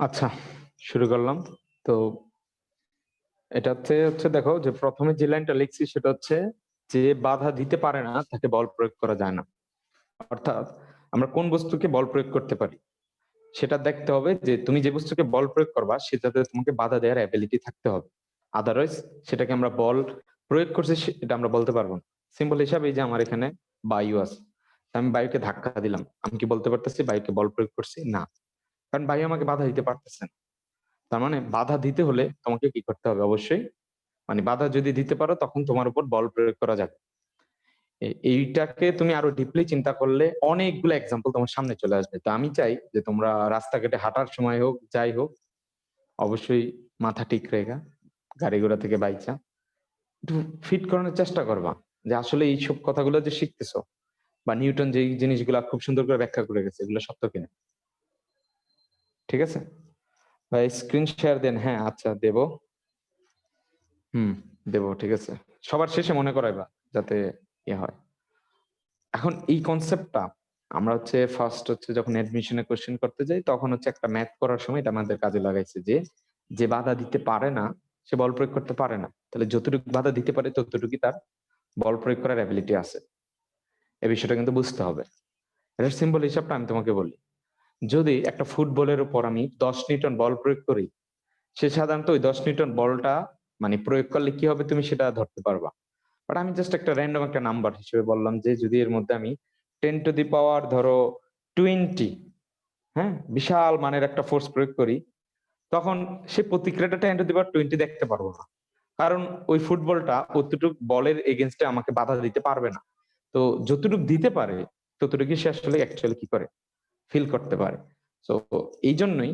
আচ্ছা, শুরু করলাম। তো এটাতে হচ্ছে দেখো যে প্রথমে যে লাইনটা লিখছি সেটা হচ্ছে যে বাধা দিতে পারে না তাকে বল প্রয়োগ করা যায় না। অর্থাৎ আমরা কোন বস্তুকে বল প্রয়োগ করতে পারি সেটা দেখতে হবে যে তুমি যে বস্তুকে বল প্রয়োগ করবা সেটাতে তোমাকে বাধা দেওয়ার অ্যাবিলিটি থাকতে হবে। আদারওয়াইজ সেটাকে আমরা বল প্রয়োগ করছি এটা আমরা বলতে পারবো না। সিম্পল হিসাবে এই যে আমার এখানে বায়ু আছে, তা আমি বায়ুকে ধাক্কা দিলাম, আমি কি বলতে পারতেছি বায়ুকে বল প্রয়োগ করছি? না, কারণ বায়ু আমাকে বাধা দিতে পারতেছে না। তার মানে বাধা দিতে হলে তোমাকে কি করতে হবে? অবশ্যই মানে বাধা যদি দিতে পারো তখন তোমার উপর বল প্রয়োগ করা যাবে। এইটাকে তুমি আরো ডিপলি চিন্তা করলে অনেকগুলো এক্সাম্পল তোমার সামনে চলে আসবে। তো আমি চাই যে তোমরা রাস্তাঘাটে হাঁটার সময় হোক যাই হোক অবশ্যই মাথা ঠিক রেখা গাড়ি ঘোড়া থেকে বাইচা একটু ফিট করানোর চেষ্টা করবা যে আসলে এইসব কথাগুলো যে শিখতেছো বা নিউটন যে জিনিসগুলা খুব সুন্দর করে ব্যাখ্যা করে গেছে এগুলো সত্য কিনা। ঠিক আছে ভাই, স্ক্রিন শেয়ার দেন। হ্যাঁ আচ্ছা দেব। হুম, দেব, ঠিক আছে। সবার শেষে মনে করাইবা যাতে ইয়ে হয়। এখন এই কনসেপ্টটা আমরা হচ্ছে ফার্স্ট হচ্ছে যখন অ্যাডমিশনে কোশ্চেন করতে যাই তখন হচ্ছে একটা ম্যাথ করার সময় এটা আমাদের কাজে লাগাইছে যে যে বাধা দিতে পারে না সে বল প্রয়োগ করতে পারে না, তাহলে যতটুকু বাধা দিতে পারে ততটুকুই তার বল প্রয়োগ করার অ্যাবিলিটি আছে। এই বিষয়টা কিন্তু বুঝতে হবে। এটা সিম্পল হিসাবটা আমি তোমাকে বলি, যদি একটা ফুটবলের উপর আমি 10 নিউটন বল প্রয়োগ করি, সে সাধারণত ওই 10 নিউটন বলটা মানে প্রয়োগ করলে কি হবে তুমি সেটা ধরতে পারবা। বাট আমি জাস্ট একটা র্যান্ডম একটা নাম্বার হিসেবে বললাম যে যদি এর মধ্যে আমি 10 টু দি পাওয়ার ধরো 20, হ্যাঁ, বিশাল মানের একটা ফোর্স প্রয়োগ করি, তখন সে প্রতিক্রিয়াটা 10 টু দি পাওয়ার 20 দেখতে পারবো না। কারণ ওই ফুটবলটা অতটুক বলের এগেনস্টে আমাকে বাধা দিতে পারবে না। তো যতটুক দিতে পারে ততটুকু সে আসলে অ্যাকচুয়ালি কি করে ফিল করতে পারে। তো এই জন্যই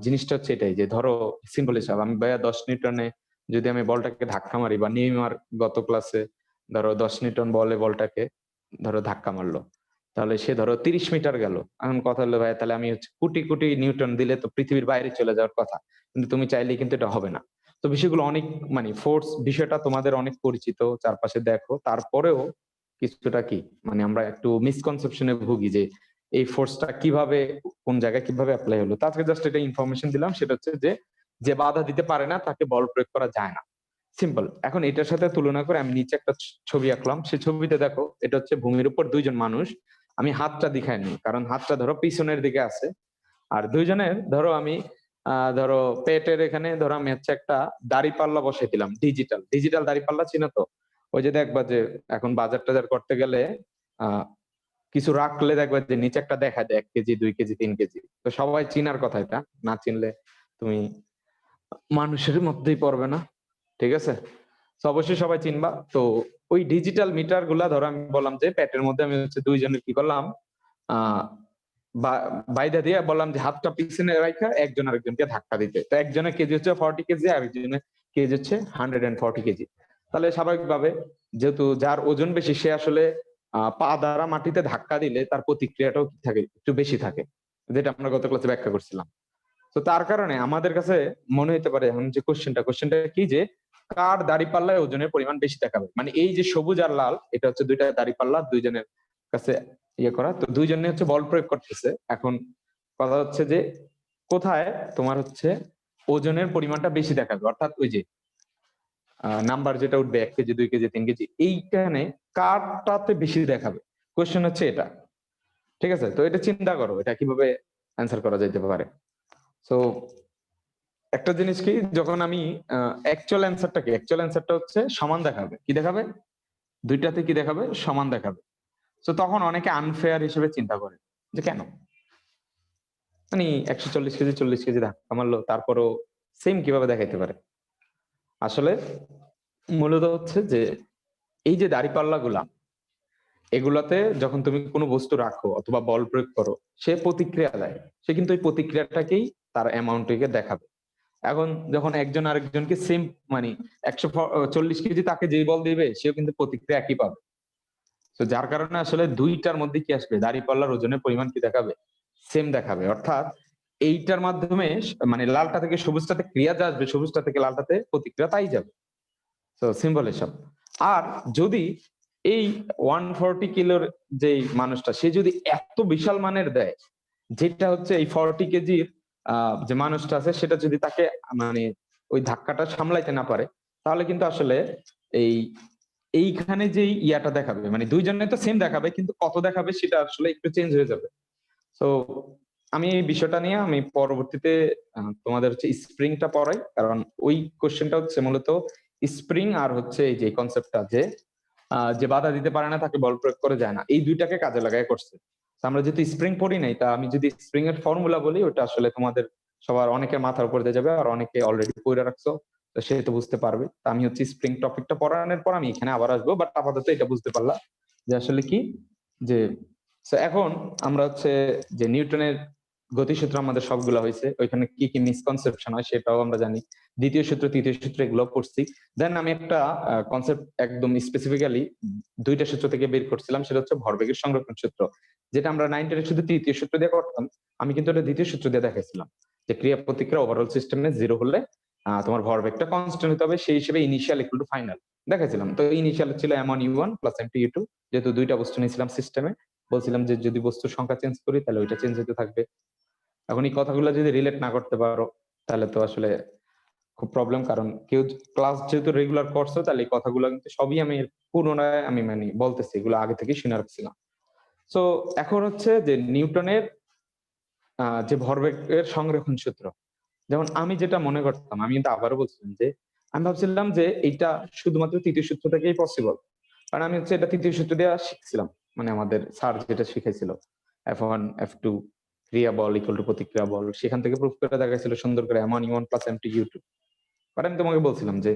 জিনিসটা হচ্ছে এটাই যে ধরো সিম্পল হিসাব আমি ভাইয়া 10 নিউটনে যদি আমি বলটাকে ধাক্কা মারি বা নেইমার গত ক্লাসে ধরো 10 নিউটন বলে বলটাকে ধরো ধাক্কা মারলো, তাহলে সে ধরো 30 মিটার গেল। এখন কথা হলো ভাইয়া তাহলে আমি হচ্ছে কোটি কোটি নিউটন দিলে তো পৃথিবীর বাইরে চলে যাওয়ার কথা, কিন্তু তুমি চাইলেই কিন্তু এটা হবে না। তো বিষয়গুলো অনেক মানে ফোর্স বিষয়টা তোমাদের অনেক পরিচিত, চারপাশে দেখো, তারপরেও কিছুটা কি মানে আমরা একটু মিসকনসেপশনে ভুগি যে এই ফোর্সটা কিভাবে কোন জায়গায় কিভাবে অ্যাপ্লাই হলো। তাকে জাস্ট এটা ইনফরমেশন দিলাম, সেটা হচ্ছে যে যে বাধা দিতে পারে না তাকে বল প্রয়োগ করা যায় না। সিম্পল। এখন এটার সাথে তুলনা করে আমি নিচে একটা ছবি আঁকলাম, সেই ছবিতে দেখো এটা হচ্ছে ভূমির উপর দুইজন মানুষ। আমি হাতটা দেখাই নি কারণ হাতটা ধরো পিছনের দিকে আছে, আর দুইজনের ধরো আমি ধরো পেটের এখানে ধরো আমি হচ্ছে একটা দাড়ি পাল্লা বসাই দিলাম, ডিজিটাল ডিজিটাল দাড়ি পাল্লা চিনো তো? ওই যে দেখবা যে এখন বাজার টাজার করতে গেলে আহ কিছু রাখলে দেখবে যে নিচে একটা দেখা যায় 1 কেজি 2 কেজি 3 কেজি। তো সবাই চিনার কথা, এটা না চিনলে তুমি মানুষের মধ্যেই পড়বে না। ঠিক আছে, তো অবশ্যই সবাই চিনবা। তো ওই ডিজিটাল মিটার গুলা ধরো আমি বললাম যে পেটের মধ্যে আমি হচ্ছে দুইজনের কি করলাম আহ বাইদা দিয়ে বললাম যে হাতটা পিছনে রাখা একজন আরেকজনকে ধাক্কা দিতে। তো একজনের কেজি হচ্ছে 40 কেজি, আরেকজনের কেজি হচ্ছে 140 কেজি। তাহলে স্বাভাবিকভাবে যেহেতু যার ওজন বেশি সে আসলে পা দ্বারা মাটিতে ধাক্কা দিলে তার প্রতিক্রিয়াটাও কি থাকে একটু বেশি থাকে, যেটা আমরা গত ক্লাসে ব্যাখ্যা করছিলাম। তো তার কারণে আমাদের কাছে মনে হতে পারে এখন যে কোশ্চেনটা কি যে কার দাড়িপাল্লায় ওজনের পরিমাণ বেশি দেখাবে, মানে এই যে সবুজ আর লাল এটা হচ্ছে দুইটা দাড়িপাল্লা দুইজনের কাছে ইয়ে করা, তো দুইজনে হচ্ছে বল প্রয়োগ করতেছে। এখন কথা হচ্ছে যে কোথায় তোমার হচ্ছে ওজনের পরিমাণটা বেশি দেখাবে, অর্থাৎ ওই যে নাম্বার যেটা উঠবে 1 কেজি 2 কেজি 3 কেজি এইখানে কারটাতে বেশি দেখাবে। কোশ্চেন হচ্ছে এটা। ঠিক আছে, তো এটা চিন্তা করো এটা কিভাবে অ্যান্সার করা যেতে পারে। তো একটা জিনিস কি, যখন আমি অ্যাকচুয়াল অ্যান্সারটা হচ্ছে সমান দেখাবে, কি দেখাবে দুইটাতে কি দেখাবে সমান দেখাবে। তো তখন অনেকে আনফেয়ার হিসেবে চিন্তা করে যে কেন মানে 140 কেজি 40 কেজি ধাক্কা মারলো তারপরও সেম কিভাবে দেখাইতে পারে। আসলে মূলত হচ্ছে যে এই যে দাড়িপাল্লা গুলা এগুলাতে যখন তুমি কোনো বস্তু রাখো অথবা বল প্রয়োগ করো সে প্রতিক্রিয়া দেয়, সে কিন্তু ওই প্রতিক্রিয়াটাকেই তার অ্যামাউন্টকে দেখাবে। এখন যখন একজন আরেকজনকে সেম মানে 140 কেজি তাকে যেই বল দিবে সেও কিন্তু প্রতিক্রিয়া একই পাবে। তো যার কারণে আসলে দুইটার মধ্যে কি আসবে দাঁড়িপাল্লার ওজনের পরিমাণ কি দেখাবে সেম দেখাবে। অর্থাৎ এইটার মাধ্যমে মানে লালটা থেকে সবুজটাতে ক্রিয়া যা আসবে সবুজটা থেকে লালটাতে প্রতিক্রিয়া তাই যাবে। তো সিম্বল এসব। আর যদি এই 140 কিলোর যে মানুষটা সে যদি এত বিশাল মানের দেয় যেটা হচ্ছে এই 40 কেজির যে মানুষটা আছে সেটা যদি তাকে মানে ওই ধাক্কাটা সামলাইতে না পারে, তাহলে কিন্তু আসলে এই এইখানে যেই ইয়াটা দেখাবে মানে দুইজনে তো সেম দেখাবে, কিন্তু কত দেখাবে সেটা আসলে একটু চেঞ্জ হয়ে যাবে। তো আমি এই বিষয়টা নিয়ে আমি পরবর্তীতে তোমাদের হচ্ছে স্প্রিংটা পড়াই, কারণ ওই কোশ্চেনটা হচ্ছে মূলত স্প্রিং আর হচ্ছে এই যে কনসেপ্টটা যে বাধা দিতে পারে না তাকে বল প্রয়োগ করে যায় না, এই দুইটাকে কাজে লাগায় করছে। তো আমরা যেহেতু স্প্রিং পড়ি নাই, তা আমি যদি স্প্রিং এর ফর্মুলা বলি ওটা আসলে তোমাদের সবার অনেকের মাথার উপর দিয়ে যাবে, আর অনেকে অলরেডি পড়ে রাখছো, তো সে তো বুঝতে পারবে। তা আমি হচ্ছে স্প্রিং টপিকটা পড়ানোর পর আমি এখানে আবার আসবো, বাট আপাতত এটা বুঝতে পারলাম যে আসলে কি যে so এখন আমরা হচ্ছে যে নিউটনের গতিসূত্র আমাদের সবগুলো হয়েছে, ওইখানে কি কি মিসকনসেপশন হয় সেটাও আমরা জানি, দ্বিতীয় সূত্র তৃতীয় সূত্র এগুলো পড়ছি। দেন আমি একটা কনসেপ্ট একদম স্পেসিফিক্যালি দুইটা সূত্র থেকে বের করছিলাম, সেটা হচ্ছে ভরবেগের সংরক্ষণ সূত্র, যেটা আমরা 9-10 শুধু তৃতীয় সূত্র দিয়ে করতাম। আমি কিন্তু এটা দ্বিতীয় সূত্র দিয়ে দেখাইছিলাম যে ক্রিয়া প্রতিক্রিয়া ওভারঅল সিস্টেমে জিরো হলে তোমার ভরবেগটা কনস্ট্যান্ট হতে হবে, সেই হিসেবে ইনিশিয়াল ইকুয়াল টু ফাইনাল দেখাইছিলাম। তো ইনিশিয়াল ছিল m1u1 প্লাস m2u2, যেহেতু দুইটা বস্তু নিয়েছিলাম সিস্টেমে, বলছিলাম যে যদি বস্তুর সংখ্যা চেঞ্জ করি তাহলে ওইটা চেঞ্জ হতে থাকবে। এখন এই কথাগুলো যদি রিলেট না করতে পারো তাহলে তো আসলে খুব প্রবলেম, কারণ কেউ ক্লাস যেহেতু রেগুলার করছো তাহলে এই কথাগুলো কিন্তু সবই আমি পুনরায় আমি মানে বলতেছি, এগুলো আগে থেকে শুনে রাখছিলাম। তো এখন হচ্ছে যে নিউটনের যে ভরবেগের সংরক্ষণ সূত্র, যেমন আমি যেটা মনে করতাম, আমি কিন্তু আবারও বলছিলাম যে আমি ভাবছিলাম যে এটা শুধুমাত্র তৃতীয় সূত্র থেকেই পসিবল, কারণ আমি হচ্ছে এটা তৃতীয় সূত্র দিয়ে শিখছিলাম, মানে আমাদের স্যার যেটা শিখাইছিল F1 F2 ক্রিয়া বল ইকুয়াল টু প্রতিক্রিয়া বল, সেখান থেকে প্রুফ করে দেখাইছিল সুন্দর করে m1u1 প্লাস m2u2। বাট আমি তোমাকে বলছিলাম যে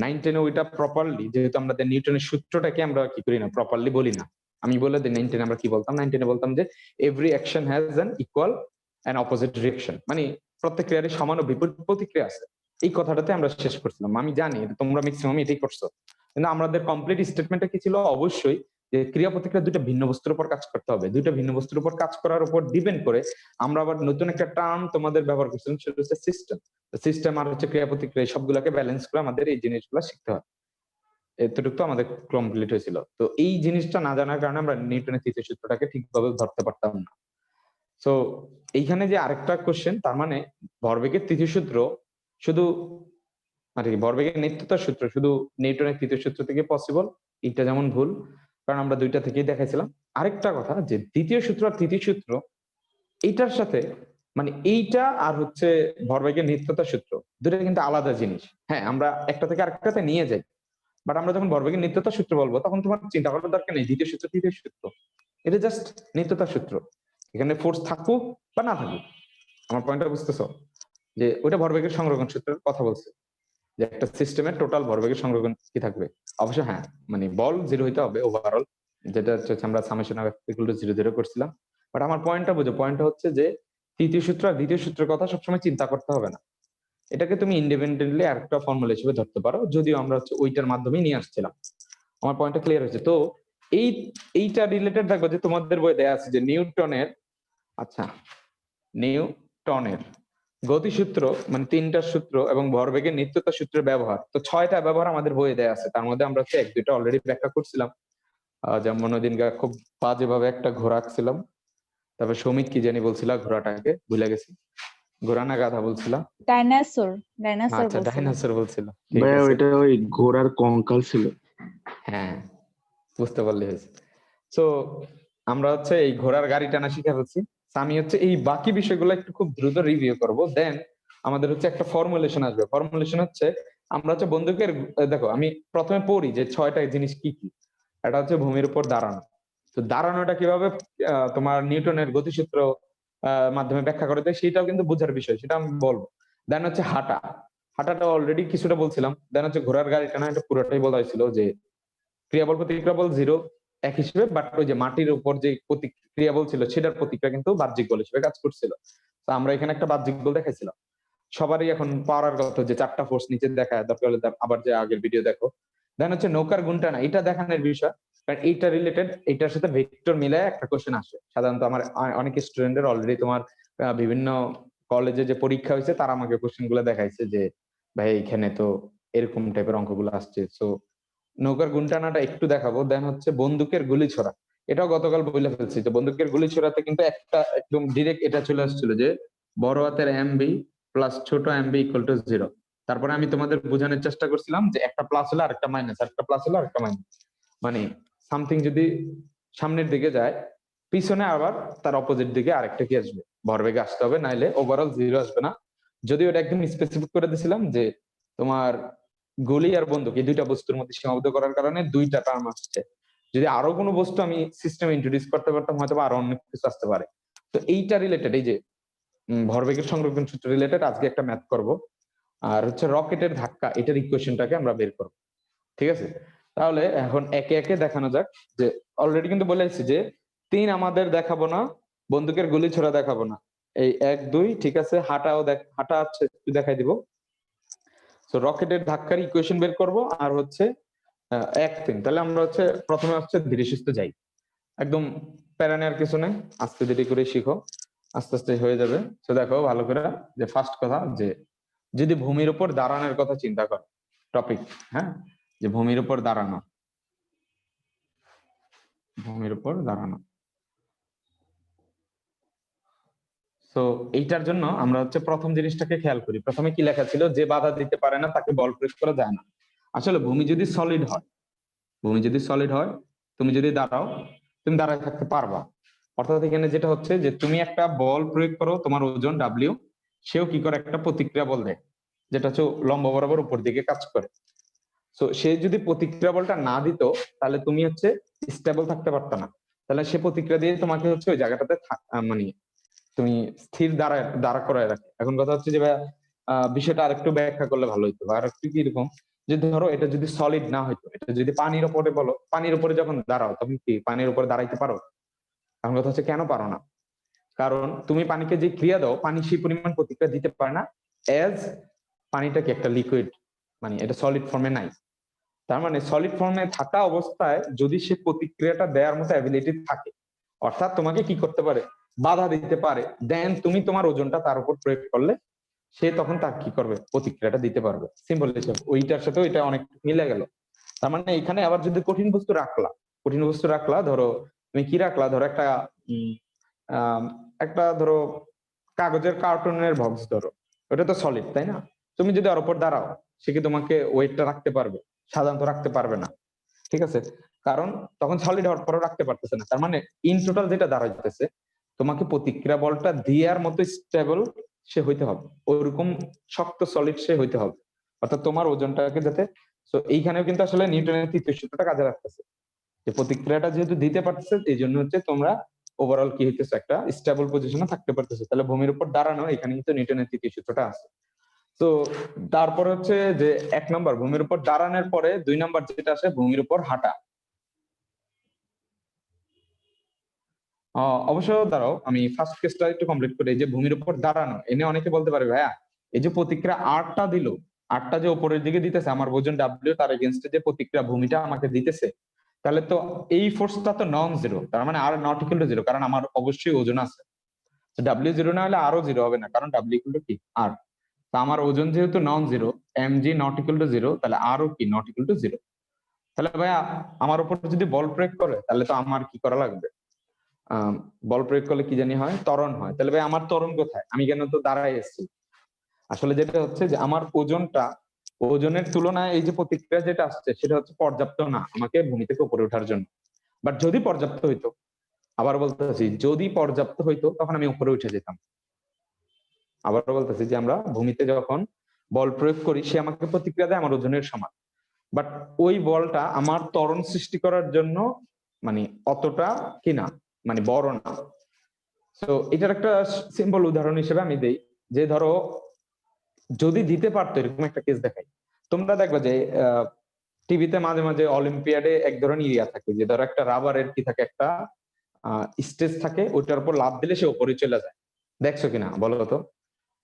9-10 ওইটা প্রপারলি, যেহেতু আমাদের নিউটনের সূত্রটাকে আমরা কি করি না, প্রপারলি বলি না। আমি বলে দিই 9-10 আমরা কি বলতাম, 9-10 বলতাম যে every action has an equal and opposite reaction, মানে প্রত্যেক ক্রিয়ারই সমান ও বিপরীত প্রতিক্রিয়া আছে। এই কথাটাতে আমরা শেষ করছিলাম। আমি জানি তোমরা ম্যাক্সিমাম এটাই করছো, কিন্তু আমাদের কমপ্লিট স্টেটমেন্টটা কি ছিল, অবশ্যই যে ক্রিয়া প্রতিক্রিয়া দুইটা ভিন্ন বস্তুর উপর কাজ করতে হবে, দুইটা ভিন্ন বস্তুর উপর কাজ করার উপর ডিপেন্ড করে আমরা আবার নতুন একটা টার্ম তোমাদের ব্যবহার করছিলাম, সেটা হচ্ছে সিস্টেম। সিস্টেম আর হচ্ছে ক্রিয়া প্রতিক্রিয়া সবগুলোকে ব্যালেন্স করে আমাদের এই জিনিসগুলো শিখতে হয়। এতটুকু আমাদের কমপ্লিট হয়েছিল। তো এই জিনিসটা না জানার কারণে আমরা নিউটনের তৃতীয় সূত্রটাকে ঠিকভাবে ধরতে পারতাম না। তো এইখানে যে আরেকটা কোশ্চেন, তার মানে ভরবেগের তৃতীয় সূত্র শুধু মানে ভরবেগের নিত্যতার সূত্র শুধু নিউটনের তৃতীয় সূত্র থেকে পসিবল, এটা যেমন ভুল, কারণ আমরা দুইটা থেকেই দেখাইছিলাম। আরেকটা কথা যে দ্বিতীয় সূত্র আর তৃতীয় সূত্র এইটার সাথে মানে এইটা আর হচ্ছে ভরবেগের নিত্যতার সূত্র দুটো কিন্তু আলাদা জিনিস। হ্যাঁ, আমরা একটা থেকে আরেকটাতে নিয়ে যাই, বাট আমরা যখন ভরবেগের নিত্যতার সূত্র বলবো তখন তোমার চিন্তা করার দরকার নেই দ্বিতীয় সূত্র তৃতীয় সূত্র, এটা জাস্ট নিত্যতার সূত্র। এখানে ফোর্স থাকুক বা না থাকুক, আমার পয়েন্টটা বুঝতেছো, যে ওইটা ভরবেগের সংরক্ষণ সূত্রের কথা বলছে, যে একটা সিস্টেমের টোটাল ভরবেগের সংরক্ষণ কি থাকবে। অবশ্য হ্যাঁ, মানে বল জিরো হইতে হবে ওভারঅল, যেটা হচ্ছে আমরা সামেশন অফ ইকুয়াল টু 0 করছিলাম। বাট আমার পয়েন্টটা বুঝো, পয়েন্টটা হচ্ছে যে তৃতীয় সূত্র আর দ্বিতীয় সূত্রের কথা সবসময় চিন্তা করতে হবে না, এটাকে তুমি ইন্ডিপেন্ডেন্টলি আরেকটা ফর্মুলা হিসেবে ধরতে পারো, যদিও আমরা হচ্ছে ওইটার মাধ্যমেই নিয়ে আসছিলাম। আমার পয়েন্টটা ক্লিয়ার হয়েছে তো? এই এইটা রিলেটেড দেখো যে তোমাদের বই দেয়া আছে যে নিউটনের, আচ্ছা, নিউটনের গতিসূত্র মানে তিনটা সূত্র এবং ভরবেগের নিত্যতা সূত্রের ব্যবহার, তো 6টা ব্যবহার আমাদের বইয়ে দেয়া আছে। তার মধ্যে আমরা হচ্ছে 1-2টা অলরেডি ব্যাখ্যা করছিলাম, যেমন ওই দিন খুব বাজেভাবে একটা ঘোড়া আঁকছিলাম। তারপর সৌমিক কি জানি বলছিলা ঘোড়াটাকে ভুলে গেছি, ঘোড়া না গাধা বলছিলাম? ডাইনোসর, ডাইনোসর আচ্ছা, বলছিল। ডাইনোসর বলছিল, ঠিক ভাইয়া আছে। ওইটা ওই ঘোড়ার কঙ্কাল ছিল। হ্যাঁ, বুঝতে পারলে হয়েছে। তো আমরা হচ্ছে এই ঘোড়ার গাড়ি টানা শিখে ফেলছি। আমি হচ্ছে এই বাকি বিষয়গুলো একটু খুব দ্রুত রিভিউ করব, দেন আমাদের হচ্ছে একটা ফর্মুলেশন আসবে। ফর্মুলেশন হচ্ছে আমরা হচ্ছে বন্দুকের, দেখো আমি প্রথমে পড়ি যে 6টা জিনিস কি কি। এটা হচ্ছে ভূমির উপর দাঁড়ানো, তো দাঁড়ানোটা কিভাবে তোমার নিউটনের গতিসূত্র মাধ্যমে ব্যাখ্যা করে দেয় সেটাও কিন্তু বোঝার বিষয়, সেটা আমি বলবো। দেন হচ্ছে হাঁটা, হাঁটাটা অলরেডি কিছুটা বলছিলাম। দেন হচ্ছে ঘোড়ার গাড়ি টানা, এটা পুরোটাই বলা হয়েছিল যে ক্রিয়াবল প্রতিক্রিয়া বল জিরো এক হিসেবে, বাট ওই যে মাটির উপর যে প্রতিক্রিয়া বল ছিল সেটার প্রতিক্রিয়া কিন্তু বাহ্যিক বল হিসেবে কাজ করছিল। তো আমরা এখানে একটা বাহ্যিক বল দেখাইছিলাম। সবারই এখন পাওয়ার কথা যে 4টা ফোর্স নিচে দেখায়, দরকার হলে আবার যে আগের ভিডিও দেখো। দেন হচ্ছে নৌকার গুণটা না, এটা দেখানোর বিষয়, কারণ এইটা রিলেটেড, এইটার সাথে ভেক্টর মিলে একটা কোশ্চেন আসে সাধারণত। আমার অনেক স্টুডেন্টের অলরেডি তোমার বিভিন্ন কলেজে যে পরীক্ষা হয়েছে তারা আমাকে কোশ্চেন গুলো দেখাইছে যে ভাই এখানে তো এরকম টাইপের অঙ্কগুলো আসছে। সো নৌকার গুণটানাটা একটু দেখাবো। দেন হচ্ছে বন্দুকের গুলি ছোড়া, এটাও গতকাল বলে ফেলছি। তো বন্দুকের গুলি ছোড়াতে কিন্তু একটা একদম ডিরেক্ট এটা চলে আসছিল যে বড় হাতের এমবি প্লাস ছোট এমবি ইকুয়াল টু 0। তারপরে আমি তোমাদের বোঝানোর চেষ্টা করছিলাম যে একটা প্লাস হলে আরেকটা মাইনাস, একটা প্লাস হলে আরেকটা মাইনাস, মানে সামথিং যদি সামনের দিকে যায় পিছনে আবার তার অপোজিট দিকে আরেকটা কি আসবে, ভরবেগে আসতে হবে, নাইলে ওভারঅল 0 আসবে না। যদিও এটা একদম স্পেসিফিক করে দিয়েছিলাম যে তোমার গুলি আর বন্দুক এই দুইটা বস্তুর মধ্যে সীমাবদ্ধ করার কারণে দুইটা টার্ম আসছে। যদি আরো কোনো বস্তু আমি সিস্টেমে ইন্ট্রোডিউস করতে পারতাম হয়তো আরো অনেক কিছু আসতে পারে। তো এইটা রিলেটেড, এই যে ভরবেগের সংরক্ষণ সূত্র রিলেটেড আজকে একটা ম্যাথ করব, আর হচ্ছে রকেটের ধাক্কা এটার ইকুয়েশনটাকে আমরা বের করব। ঠিক আছে, তাহলে এখন একে একে দেখানো যাক। যে অলরেডি কিন্তু বলে আসছি যে 3 আমাদের দেখাবো না, বন্দুকের গুলি ছোড়া দেখাবো না, এই 1 2 ঠিক আছে, হাঁটাও হাঁটা আছে একটু দেখাই দিব। তো রকেটের ধাক্কার ইকুয়েশন বের করব, আর হচ্ছে 1 3। তাহলে আমরা হচ্ছে প্রথমে হচ্ছে ধীরে সুস্থে যাই, একদম প্যারা নেওয়ার কিছু নেই, আস্তে ধীরে করে শিখো, আস্তে আস্তে হয়ে যাবে। তো দেখো ভালো করে, যে ফার্স্ট কথা, যে যদি ভূমির উপর দাঁড়ানোর কথা চিন্তা করো, টপিক, হ্যাঁ, যে ভূমির উপর দাঁড়ানো, ভূমির উপর দাঁড়ানো। তো এইটার জন্য আমরা হচ্ছে প্রথম জিনিসটাকে খেয়াল করি। প্রথমে কি লেখা ছিল, যে বাধা দিতে পারে না তাকে বল প্রয়োগ করা যায় না। আসলে ভূমি যদি সলিড হয়, ভূমি যদি সলিড হয়, তুমি যদি দাঁড়াও, তুমি দাঁড়ায় থাকতে পারবা। অর্থাৎ এখানে যেটা হচ্ছে যে তুমি একটা বল প্রয়োগ করো, তোমার ওজন ডাব্লিউ, সেও কি করে একটা প্রতিক্রিয়া বল দেয়, যেটা হচ্ছে লম্ব বরাবর উপর দিকে কাজ করে। তো সে যদি প্রতিক্রিয়া বলটা না দিত, তাহলে তুমি হচ্ছে স্টেবল থাকতে পারত না। তাহলে সে প্রতিক্রিয়া দিয়ে তোমাকে হচ্ছে ওই জায়গাটাতে মানে তুমি স্থির দাঁড়া করায় রাখে। এখন কথা হচ্ছে যে বিষয়টা আরেকটু ব্যাখ্যা করলে ভালো হইতো, আর একটু কি এরকম, যে ধরো এটা যদি সলিড না হইতো, এটা যদি পানির উপরে বলো, পানির উপরে যখন দাঁড়াও তখন কি পানির উপরে দাঁড়াইতে পারো? এখন কথা হচ্ছে কেন পারো না, কারণ তুমি পানিকে যে ক্রিয়া দাও, পানি সেই পরিমাণ প্রতিক্রিয়া দিতে পারে না, এজ পানিটা কি একটা লিকুইড, মানে এটা সলিড ফর্মে নাই। তার মানে সলিড ফর্মে থাকা অবস্থায় যদি সে প্রতিক্রিয়াটা দেওয়ার মতো অ্যাবিলিটি থাকে, অর্থাৎ তোমাকে কি করতে পারে, বাধা দিতে পারে, দেন তুমি তোমার ওজনটা তার উপর প্রয়োগ করলে সে তখন তার কি করবে, প্রতিক্রিয়াটা দিতে পারবে। সিম্পল হিসাব, ওইটার সাথে ওইটা অনেক মিলে গেল। তার মানে এখানে আবার যদি কঠিন বস্তু রাখলা, কঠিন বস্তু রাখলা, ধরো তুমি কি রাখলা, ধরো একটা একটা ধরো কাগজের কার্টুনের বক্স ধরো, ওটা তো সলিড তাই না? তুমি যদি ওর উপর দাঁড়াও, সে কি তোমাকে ওয়েটটা রাখতে পারবে? সাধারণত রাখতে পারবে না। ঠিক আছে, কারণ তখন সলিড হওয়ার পরেও রাখতে পারতেছে না। তার মানে ইন টোটাল যেটা দাঁড়াইতেছে, তোমাকে প্রতিক্রিয়া বলটা দেওয়ার মতো স্টেবল সে হইতে হবে, ওইরকম শক্ত সলিড সে হইতে হবে, অর্থাৎ তোমার ওজনটাকে যাতে। তো এইখানেও কিন্তু আসলে নিউটনের তৃতীয় সূত্রটা কাজে রাখতেছে, যে প্রতিক্রিয়াটা যেহেতু দিতে পারতেছে, এই জন্য হচ্ছে তোমরা ওভারঅল কি হইতেছে, একটা স্টেবল পজিশনে থাকতে পারতেছে। তাহলে ভূমির উপর দাঁড়ানো, এখানে কিন্তু নিউটনের তৃতীয় সূত্রটা আছে। তো তারপর হচ্ছে যে 1 নম্বর ভূমির উপর দাঁড়ানোর পরে 2 নম্বর যেটা আসে, ভূমির উপর হাঁটা। অবশ্য দাঁড়াও, আমি ফার্স্ট কেসটা একটু কমপ্লিট করি। এই যে ভূমির উপর দাঁড়ানো, এনে অনেকে বলতে পারে ভাইয়া, এই যে প্রতিক্রিয়া 8টা দিল, 8টা যে উপরের দিকে দিতেছে, আমার ওজন ডাব্লিউ, তার এগেনস্টে যে প্রতিক্রিয়া ভূমিটা আমাকে দিতেছে, তাহলে তো এই ফোর্সটা তো নন জিরো, তার মানে are not equal to zero, কারণ আমার অবশ্যই ওজন আছে। ডাব্লিউ জিরো না হলে আরো জিরো হবে না, কারণ ডাব্লিউ ইকুয়াল টু কি আর। তা আমার ওজন যেহেতু non zero, M G not equal to zero, তাহলে আরও কি নট ইকুয়াল টু জিরো। তাহলে ভাইয়া আমার উপর যদি বল প্রয়োগ করে, তাহলে তো আমার কি করা লাগবে, বল প্রয়োগ করলে কি জানি হয়, ত্বরণ হয়। তাহলে ভাই আমার ত্বরণ কোথায়, আমি কেন তো দাঁড়াই এসেছি? আসলে যেটা হচ্ছে যে আমার ওজনটা, ওজনের তুলনায় এই যে প্রতিক্রিয়া যেটা আসছে, সেটা হচ্ছে পর্যাপ্ত না আমাকে ভূমি থেকে উপরে ওঠার জন্য। বাট যদি পর্যাপ্ত হইতো, আবার বলতেছি যদি পর্যাপ্ত হইতো, তখন আমি উপরে উঠে যেতাম। আবারও বলতেছি যে আমরা ভূমিতে যখন বল প্রয়োগ করি, সে আমাকে প্রতিক্রিয়া দেয় আমার ওজনের সমান, বাট ওই বলটা আমার ত্বরণ সৃষ্টি করার জন্য মানে অতটা কি না, মানে বড় না। তো এটার একটা সিম্পল উদাহরণ হিসেবে আমি দেই, যে ধরো যদি দিতে পারতো, এরকম একটা কেস দেখাই। তোমরা দেখবে যে টিভিতে মাঝে মাঝে অলিম্পিয়াডে এক ধরনের ইয়া থাকে, যে ধরো একটা রাবারের কি থাকে, একটা স্টেজ থাকে, ওইটার উপর লাফ দিলে সে উপরে চলে যায়। দেখছো কিনা বলো তো?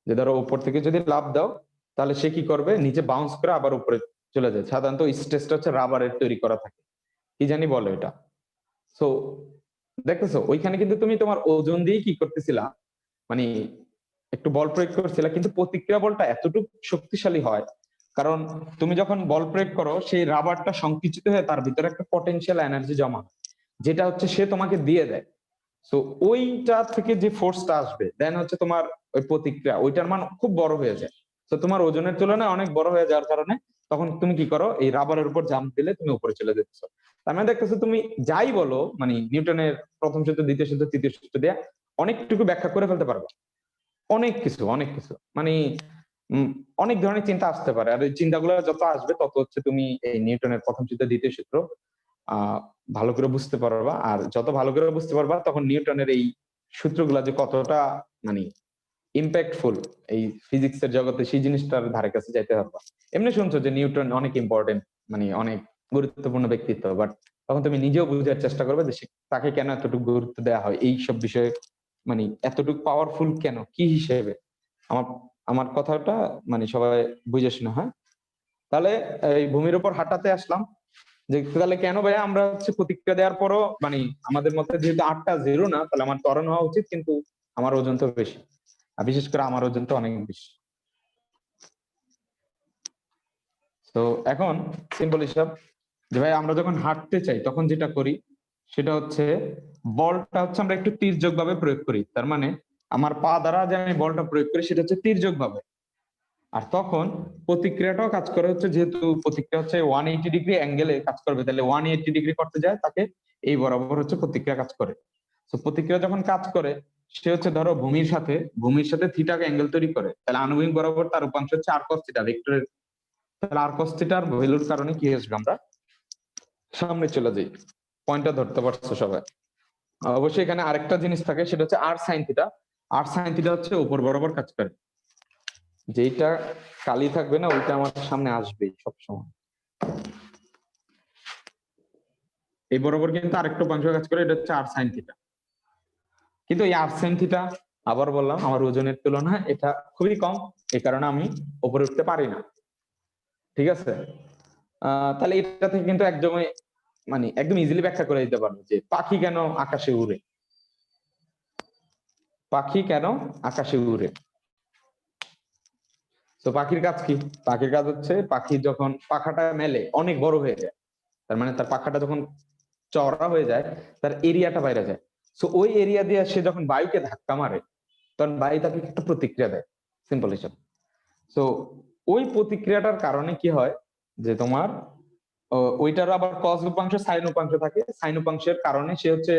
যে ধরো উপর থেকে যদি লাফ দাও, তাহলে সে কি করবে, নিচে বাউন্স করে আবার উপরে চলে যায়। সাধারণত স্টেজটা হচ্ছে রাবারের তৈরি করা থাকে, কি জানি বলো এটা। সো দেখতেছো, ওইখানে কিন্তু তুমি তোমার ওজন দিয়ে কি করতেছিলা, মানে একটু বল প্রয়োগ করছিলা, কিন্তু প্রতিক্রিয়া বলটা এতটুকু শক্তিশালী হয়, কারণ তুমি যখন বল প্রয়োগ করো, সেই রাবারটা সংকুচিত হয়ে তার ভিতরে একটা পটেনশিয়াল এনার্জি জমা হয়, যেটা হচ্ছে সে তোমাকে দিয়ে দেয়। সো ওইটা থেকে যে ফোর্সটা আসবে দেন হচ্ছে তোমার ওই প্রতিক্রিয়া ওইটার মান খুব বড় হয়ে যায়। তো তোমার ওজনের তুলনায় অনেক বড় হয়ে যাওয়ার কারণে তখন তুমি কি করো, এই রাবারের উপর জাম্প দিলে তুমি উপরে চলে যেতেছো। তার মানে দেখতেছো তুমি যাই বলো, মানে নিউটনের প্রথম সূত্র, দ্বিতীয় সূত্র, তৃতীয় সূত্র দেয়া অনেকটুকু ব্যাখ্যা করে ফেলতে পারবা। অনেক কিছু মানে উম, অনেক ধরনের চিন্তা আসতে পারে, আর এই চিন্তাগুলো যত আসবে তত হচ্ছে তুমি এই নিউটনের প্রথম সূত্র, দ্বিতীয় সূত্র আহ ভালো করে বুঝতে পারবা। আর যত ভালো করে বুঝতে পারবা তখন নিউটনের এই সূত্রগুলা যে কতটা মানে ইম্প্যাক্টফুল এই ফিজিক্সের জগতে, সেই জিনিসটার ধারে কাছে যাইতে পারবা। এমনি শুনছো যে নিউটন অনেক ইম্পর্টেন্ট, মানে অনেক গুরুত্বপূর্ণ ব্যক্তিত্ব, বাট তখন তুমি নিজেও বুঝার চেষ্টা করবে যে তাকে কেন এতটুকু গুরুত্ব দেওয়া হয় এই সব বিষয়ে, মানে এতটুকু পাওয়ারফুল কেন, কি হিসেবে। আমার আমার কথাটা মানে সবাই বুঝে শুনে, হ্যাঁ। তাহলে এই ভূমির উপর হাঁটাতে আসলাম যে তাহলে কেন ভাই আমরা হচ্ছে প্রতিক্রিয়া দেওয়ার পরও মানে আমাদের মধ্যে যেহেতু 8টা জিরো না, তাহলে আমার ত্বরণ হওয়া উচিত, কিন্তু আমার ওজন তো বেশি, আর বিশেষ করে আমার ওজন তো অনেক বেশি। তো এখন সিম্পল হিসাব যে ভাই আমরা যখন হাঁটতে চাই তখন যেটা করি সেটা হচ্ছে বলটা হচ্ছে আমরা একটু তির্যক ভাবে প্রয়োগ করি। তার মানে আমার পা দ্বারা যে আমি বলটা প্রয়োগ করি সেটা হচ্ছে তির্যক ভাবে। আর তখন প্রতিক্রিয়াটাও কাজ করে হচ্ছে, যেহেতু প্রতিক্রিয়া হচ্ছে 180 ডিগ্রি অ্যাঙ্গেলে কাজ করবে, তাহলে 180 ডিগ্রি করতে যায় তাকে এই বরাবর হচ্ছে প্রতিক্রিয়া কাজ করে। তো প্রতিক্রিয়া যখন কাজ করে সে হচ্ছে ধরো ভূমির সাথে থিটা অ্যাঙ্গেল তৈরি করে, তাহলে আনুভূমিক বরাবর তার উপাংশ হচ্ছে আর কস থিটা ভেক্টরের। তাহলে আর কস থিটার ভ্যালুর কারণে কি আসবে, আমরা সামনে চলে যাই। পয়েন্টটা ধরতে পারছো সবাই? অবশ্যই এখানে আরেকটা জিনিস থাকে, সেটা হচ্ছে আর সাইন থিটা। আর সাইন থিটা হচ্ছে উপর বরাবর কাজ করে, যেটা কালি থাকবে না ওইটা আমার সামনে আসবে সবসময়। এই বরাবর কিন্তু আরেকটু উপাংশ কাজ করে, এটা হচ্ছে আর সাইন থিটা। কিন্তু এই আর সাইন থিটা আবার বললাম আমার ওজনের তুলনায় এটা খুবই কম, এই কারণে আমি উপরে উঠতে পারি না। ঠিক আছে, তাহলে এটা থেকে কিন্তু একদমই মানে একদম ইজিলি ব্যাখ্যা করে দিতে পারবো যে পাখি কেন আকাশে উড়ে। পাখি কেন আকাশে উড়ে? তো পাখির কাজ কি? পাখির কাজ হচ্ছে পাখি যখন পাখাটা মেলে অনেক বড় হয়ে যায়, তার মানে তার পাখাটা যখন চওড়া হয়ে যায় তার এরিয়াটা বাইরে যায়। সো ওই এরিয়া দিয়ে সে যখন বায়ুকে ধাক্কা মারে তখন বায়ু তাকে একটা প্রতিক্রিয়া দেয়, সিম্পল হিসাব। সো ওই প্রতিক্রিয়াটার কারণে কি হয় যে তোমার ওইটার আবার কজ উপাংশ সাইন উপাংশ থাকে, সাইন উপাংশের কারণে সে হচ্ছে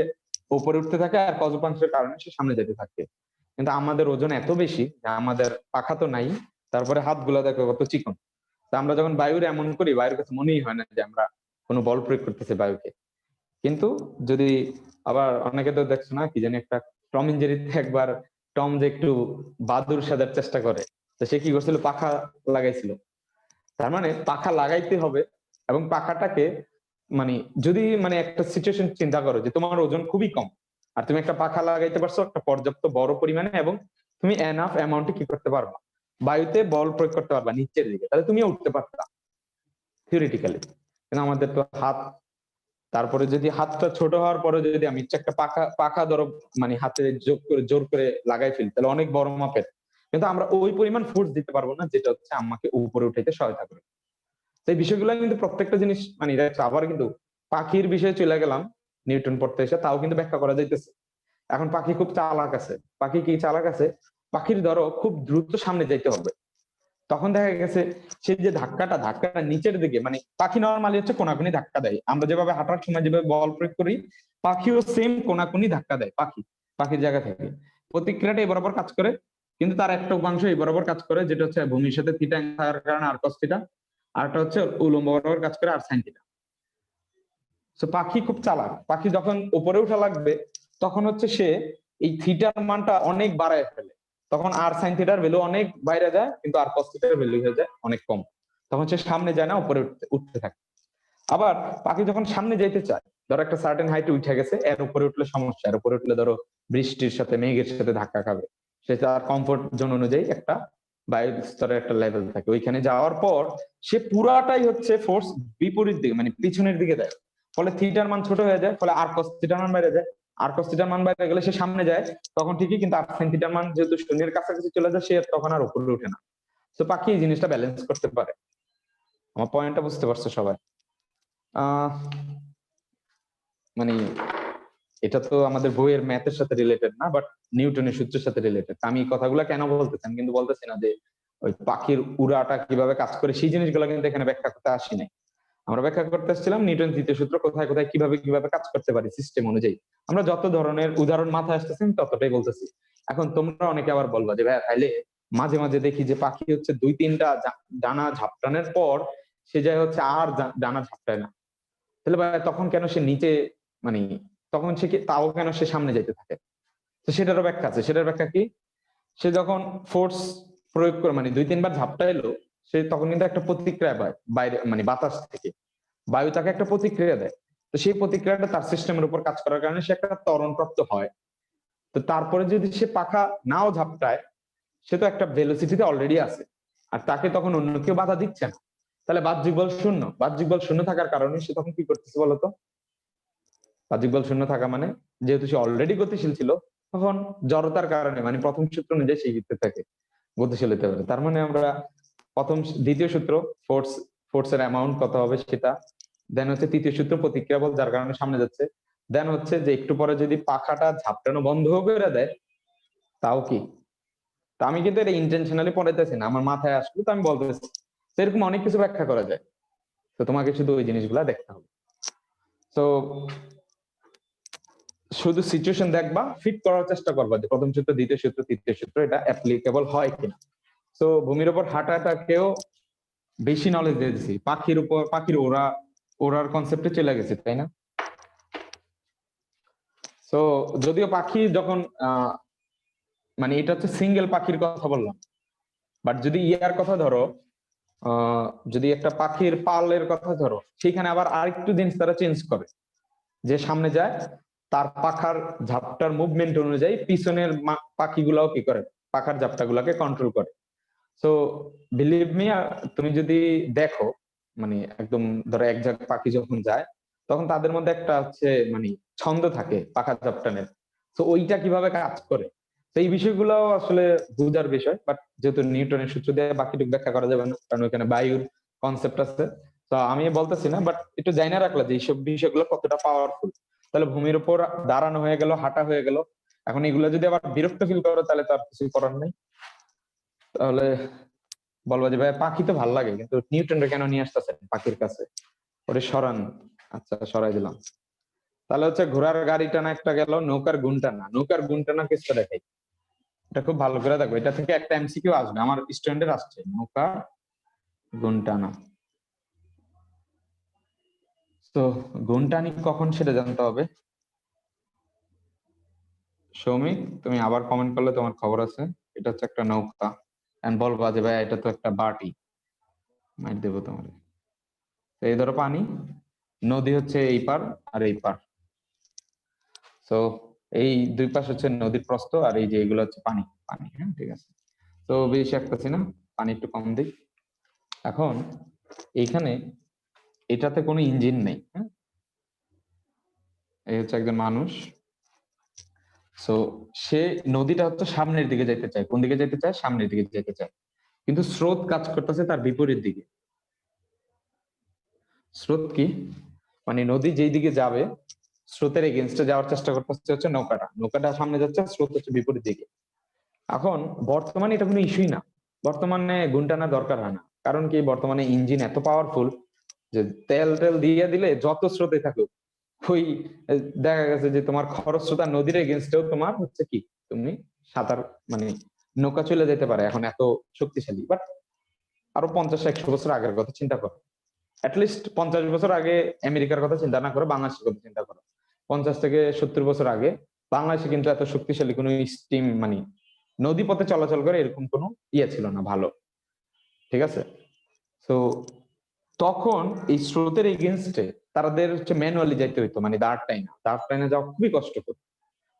উপরে উঠতে থাকে, আর কজ উপাংশের কারণে সে সামনে যেতে থাকে। কিন্তু আমাদের ওজন এত বেশি যে আমাদের পাখা তো নাই, তারপরে হাতগুলা দেখো কত চিকন। তা আমরা যখন বায়ুর এমন করি বায়ুর কাছে মনেই হয় না যে আমরা কোনো বল প্রয়োগ করতেছি বায়ুকে। কিন্তু যদি আবার অনেকে তো দেখছো না, কি জানি একটা টম এন্ড জেরিতে একবার টম যে একটু বাদুর সাজার চেষ্টা করে, তো সে কি করছিল, পাখা লাগাইছিল। তার মানে পাখা লাগাইতে হবে, এবং পাখাটাকে মানে যদি মানে একটা সিচুয়েশন চিন্তা করো যে তোমার ওজন খুবই কম আর তুমি একটা পাখা লাগাইতে পারছো একটা পর্যাপ্ত বড় পরিমাণে, এবং তুমি এনাফ অ্যামাউন্টে কি করতে পারবা, বায়ুতে বল প্রয়োগ করতে পারবা নিচের দিকে, তাহলে তুমিও উঠতে পারতা থিওরিটিক্যালি। কিন্তু আমাদের তো হাত, তারপরে যদি হাতটা ছোট হওয়ার পরে যদি আমি ইচ্ছা একটা পাখা পাখা ধরো মানে হাতে জোর করে লাগাই ফেলি, তাহলে অনেক বড় মাপের, কিন্তু আমরা ওই পরিমাণ ফোর্স দিতে পারবো না যেটা হচ্ছে আমাকে উপরে উঠাইতে সহায়তা করে। তো এই বিষয়গুলো কিন্তু প্রত্যেকটা জিনিস মানে আবার কিন্তু পাখির বিষয়ে চলে গেলাম নিউটন পড়তে এসে, তাও কিন্তু ব্যাখ্যা করা যাইতেছে। এখন পাখি খুব চালাক আছে। পাখি কি চালাক আছে? পাখির ধরো খুব দ্রুত সামনে যাইতে হবে, তখন দেখা গেছে সে যে ধাক্কাটা নিচের দিকে, মানে পাখি নরমালি হচ্ছে কোনাকুনি ধাক্কা দেয়, আমরা যেভাবে হাঁটার সময় যেভাবে বল প্রয়োগ করি পাখিও সেম কোনাকুনি ধাক্কা দেয়। পাখির জায়গা থেকে প্রতিক্রিয়াটা এই বরাবর কাজ করে, কিন্তু তার একটা উপাংশ এই বরাবর কাজ করে, যেটা হচ্ছে ভূমির সাথে থিটা থাকার কারণে আর কস থিটা, আর একটা হচ্ছে উলম্ব বরাবর কাজ করে আর সাইন থিটা। তো পাখি খুব চালাক, পাখি যখন উপরে উঠা লাগবে তখন হচ্ছে সে এই থিটার মানটা অনেক বাড়ায় ফেলে, তখন আর সাইন থিটার ভ্যালু অনেক বাইরে যায়, কিন্তু আর কস থিটার ভ্যালু হয়ে যায় অনেক কম, তখন সে সামনে যায় না, উপরে উঠতে থাকে। আবার পাখি যখন সামনে যেতে চায়, ধরো একটা সার্টেন হাইটে উঠে গেছে, এর উপরে উঠলে সমস্যা, এর উপরে উঠলে ধরো বৃষ্টির সাথে মেঘের সাথে ধাক্কা খাবে, সে তার কমফোর্ট জোন অনুযায়ী একটা বায়ু স্তরের একটা লেভেল থাকে, ওইখানে যাওয়ার পর সে পুরাটাই হচ্ছে ফোর্স বিপরীত দিকে মানে পিছনের দিকে দেয়, ফলে থিটার মান ছোট হয়ে যায়, ফলে আর কস থিটার মান বাইরে যায়, আর কস থিটার মান বাইরে গেলে সে সামনে যায় তখন ঠিকই, কিন্তু আর সাইন থিটার মান যেহেতু শূন্যের কাছাকাছি চলে যায় সে তখন আর উপরে উঠে না। তো পাখি এই জিনিসটা ব্যালেন্স করতে পারে। আমার পয়েন্টটা বুঝতে পারছো সবাই? আহ মানে এটা তো আমাদের বইয়ের ম্যাথের সাথে রিলেটেড না, বাট নিউটনের সূত্রের সাথে রিলেটেড। আমি এই কথাগুলো কেন বলতেছি, আমি কিন্তু বলতেছি না যে ওই পাখির উড়াটা কিভাবে কাজ করে সেই জিনিসগুলো কিন্তু এখানে ব্যাখ্যা করতে আসি নাই। আমরা ব্যাখ্যা করতে আসছিলাম নিউটন তৃতীয় সূত্র কোথায় কোথায় কিভাবে কিভাবে কাজ করতে পারি সিস্টেম অনুযায়ী। আমরা যত ধরনের উদাহরণ মাথায় আসতেছি ততটাই বলতেছি। এখন তোমরা অনেকে আবার বলবা যে ভাই তাইলে মাঝে মাঝে দেখি যে পাখি হচ্ছে 2-3টা ডানা ঝাপটানোর পর সে যায় হচ্ছে আর ডানা ঝাপটায় না, তাহলে ভাই তখন কেন সে নিচে, মানে তখন সে তাও কেন সে সামনে যাইতে থাকে? তো সেটারও ব্যাখ্যা আছে। সেটার ব্যাখ্যা কি, সে যখন ফোর্স প্রয়োগ করে মানে 2-3 বার ঝাপটা এলো, সে তখন কিন্তু একটা প্রতিক্রিয়া পায় বাইরে, মানে বাতাস থেকে বায়ু তাকে একটা প্রতিক্রিয়া দেয়। তো সেই প্রতিক্রিয়াটা তার সিস্টেমের উপর কাজ করার কারণে সে একটা ত্বরণ প্রাপ্ত হয়। তো তারপরে যদি সে পাখা নাও ঝাপটায়, সে তো একটা ভেলোসিটিতে অলরেডি আছে, আর তাকে তখন অন্য কেউ বাধা দিচ্ছে না, তাহলে বাহ্যিক বল শূন্য। বাহ্যিক বল শূন্য থাকার কারণে সে তখন কি করতেছে বলতো? বাহ্যিক বল শূন্য থাকা মানে যেহেতু সে অলরেডি গতিশীল ছিল, তখন জড়তার কারণে মানে প্রথম সূত্র অনুযায়ী সে জিততে থাকে, গতিশীল হতে পারে। তার মানে আমরা দ্বিতীয় সূত্র ফোর্সের অ্যামাউন্ট কত হবে সেটা, দেন হচ্ছে তৃতীয় সূত্র প্রতিক্রিয়া বল যার কারণে সামনে যাচ্ছে, দেন হচ্ছে যে একটু পরে যদি পাখাটা ঝাপটানো বন্ধ করে দেয় তাও কি। তা আমি কিন্তু এটা ইন্টেনশনালি পড়াইতেছি না, আমার মাথায় আসলো তো আমি বলতেছি। তো এরকম অনেক কিছু ব্যাখ্যা করা যায়, তো তোমাকে শুধু ওই জিনিসগুলা দেখতে হবে। তো শুধু সিচুয়েশন দেখবা, ফিট করার চেষ্টা করবা যে প্রথম সূত্র দ্বিতীয় সূত্র তৃতীয় সূত্র এটা অ্যাপ্লিকেবল হয় কিনা। তো ভূমির উপর হাঁটাটাকেও বেশি নলেজ দিয়ে দিছি, পাখির উপর পাখির ওড়ার কনসেপ্টে চলে গেছে, তাই না? তো যদিও পাখি যখন মানে এটা হচ্ছে সিঙ্গেল পাখির কথা বললাম, বাট যদি ইয়ার কথা ধরো, যদি একটা পাখির পালের কথা ধরো, সেখানে আবার আরেকটু জিনিস তারা চেঞ্জ করে, যে সামনে যায় তার পাখার ঝাপটার মুভমেন্ট অনুযায়ী পিছনের পাখিগুলাও কি করে, পাখার ঝাপটাগুলাকে কন্ট্রোল করে। সো বিলিভ মি, তুমি যদি দেখো মানে একদম ধরো এক জায়গায় পাখি যখন যায়, তখন তাদের মধ্যে একটা হচ্ছে মানে ছন্দ থাকে পাখা ঝাপটানের। তো ওইটা কিভাবে কাজ করে, তো এই বিষয়গুলো আসলে বুঝার বিষয়, বাট যেহেতু নিউটনের সূত্র দিয়ে বাকিটুকু ব্যাখ্যা করা যাবে না, কারণ ওইখানে বায়ুর কনসেপ্ট আছে। তো আমি বলতেছি না, বাট একটু জানা রাখলা যে এইসব বিষয়গুলো কতটা পাওয়ারফুল। তাহলে ভূমির উপর দাঁড়ানো হয়ে গেল, হাঁটা হয়ে গেল, এখন এগুলো যদি আবার বিরক্ত ফিল করো তাহলে তো আর কিছু করার নেই। তাহলে বলবো যে ভাই পাখি তো ভালো লাগে, কিন্তু নিউটনটা কেন নিয়ে আসতেছেন পাখির কাছে, ওরে সরান। আচ্ছা সরাই দিলাম। তাহলে হচ্ছে ঘোড়ার গাড়ি টানা একটা গেল, নৌকার গুণ টানা। নৌকার গুণ টানা কেসটা দেখাই, এটা খুব ভালো করে দেখো, এটা থেকে একটা এমসিকিউ আসবে, আমার স্টুডেন্টের আসছে নৌকা গুণ টানা। তো গুণ টানি কখন সেটা জানতে হবে। সৌমিক তুমি আবার কমেন্ট করলে তোমার খবর আছে। এটা হচ্ছে একটা নৌকা, এন্ড বলবা যে ভাই এটা তো একটা বাটি, মাইর দেবো তোমার। এই ধরো পানি, নদী হচ্ছে এই পার আর এই পার। তো এই দুই পাশ হচ্ছে নদীর প্রস্থ, আর এই যে এগুলো হচ্ছে পানি পানি। হ্যাঁ ঠিক আছে, তো বেশি একটাছি না, পানি একটু কম দিই। এখন এইখানে এটাতে কোনো ইঞ্জিন নেই, হ্যাঁ, এই হচ্ছে একজন মানুষ। সো সে নদীটা হচ্ছে সামনের দিকে যাইতে চায়, কোন দিকে যাইতে চায়, সামনের দিকে যেতে চায়, কিন্তু স্রোত কাজ করতেছে তার বিপরীত দিকে। স্রোত কি, মানে নদী যেই দিকে যাবে স্রোতের এগেনস্টে যাওয়ার চেষ্টা করতেছে হচ্ছে নৌকাটা, নৌকাটা সামনে যাচ্ছে, স্রোত হচ্ছে বিপরীত দিকে। এখন বর্তমানে এটা কোনো ইস্যুই না, বর্তমানে গুণ টানার দরকার হয় না। কারণ কি, বর্তমানে ইঞ্জিন এত পাওয়ারফুল যে তেল টেল দিয়ে দিলে যত স্রোতে থাকুক, ওই দেখা গেছে যে তোমার খরস্রোতা নদীর এগেনস্টেও তোমার হচ্ছে কি, তুমি সাঁতার মানে নৌকা চলে যেতে পারে, এখন এত শক্তিশালী। বাট আরো 50-100 বছর আগের কথা চিন্তা করো, অ্যাটলিস্ট 50 বছর আগে আমেরিকার কথা চিন্তা না করে বাংলাদেশের কথা চিন্তা করো। 50 থেকে 70 বছর আগে বাংলাদেশে কিন্তু এত শক্তিশালী কোনো স্টিম মানে নদী পথে চলাচল করে এরকম কোনো ইয়ে ছিল না ভালো, ঠিক আছে? তো তখন এই স্রোতের এগেনস্টে তাদের হচ্ছে ম্যানুয়ালি যাইতে হইতো, মানে দাঁড় টাইনা যাওয়া খুবই কষ্টকর,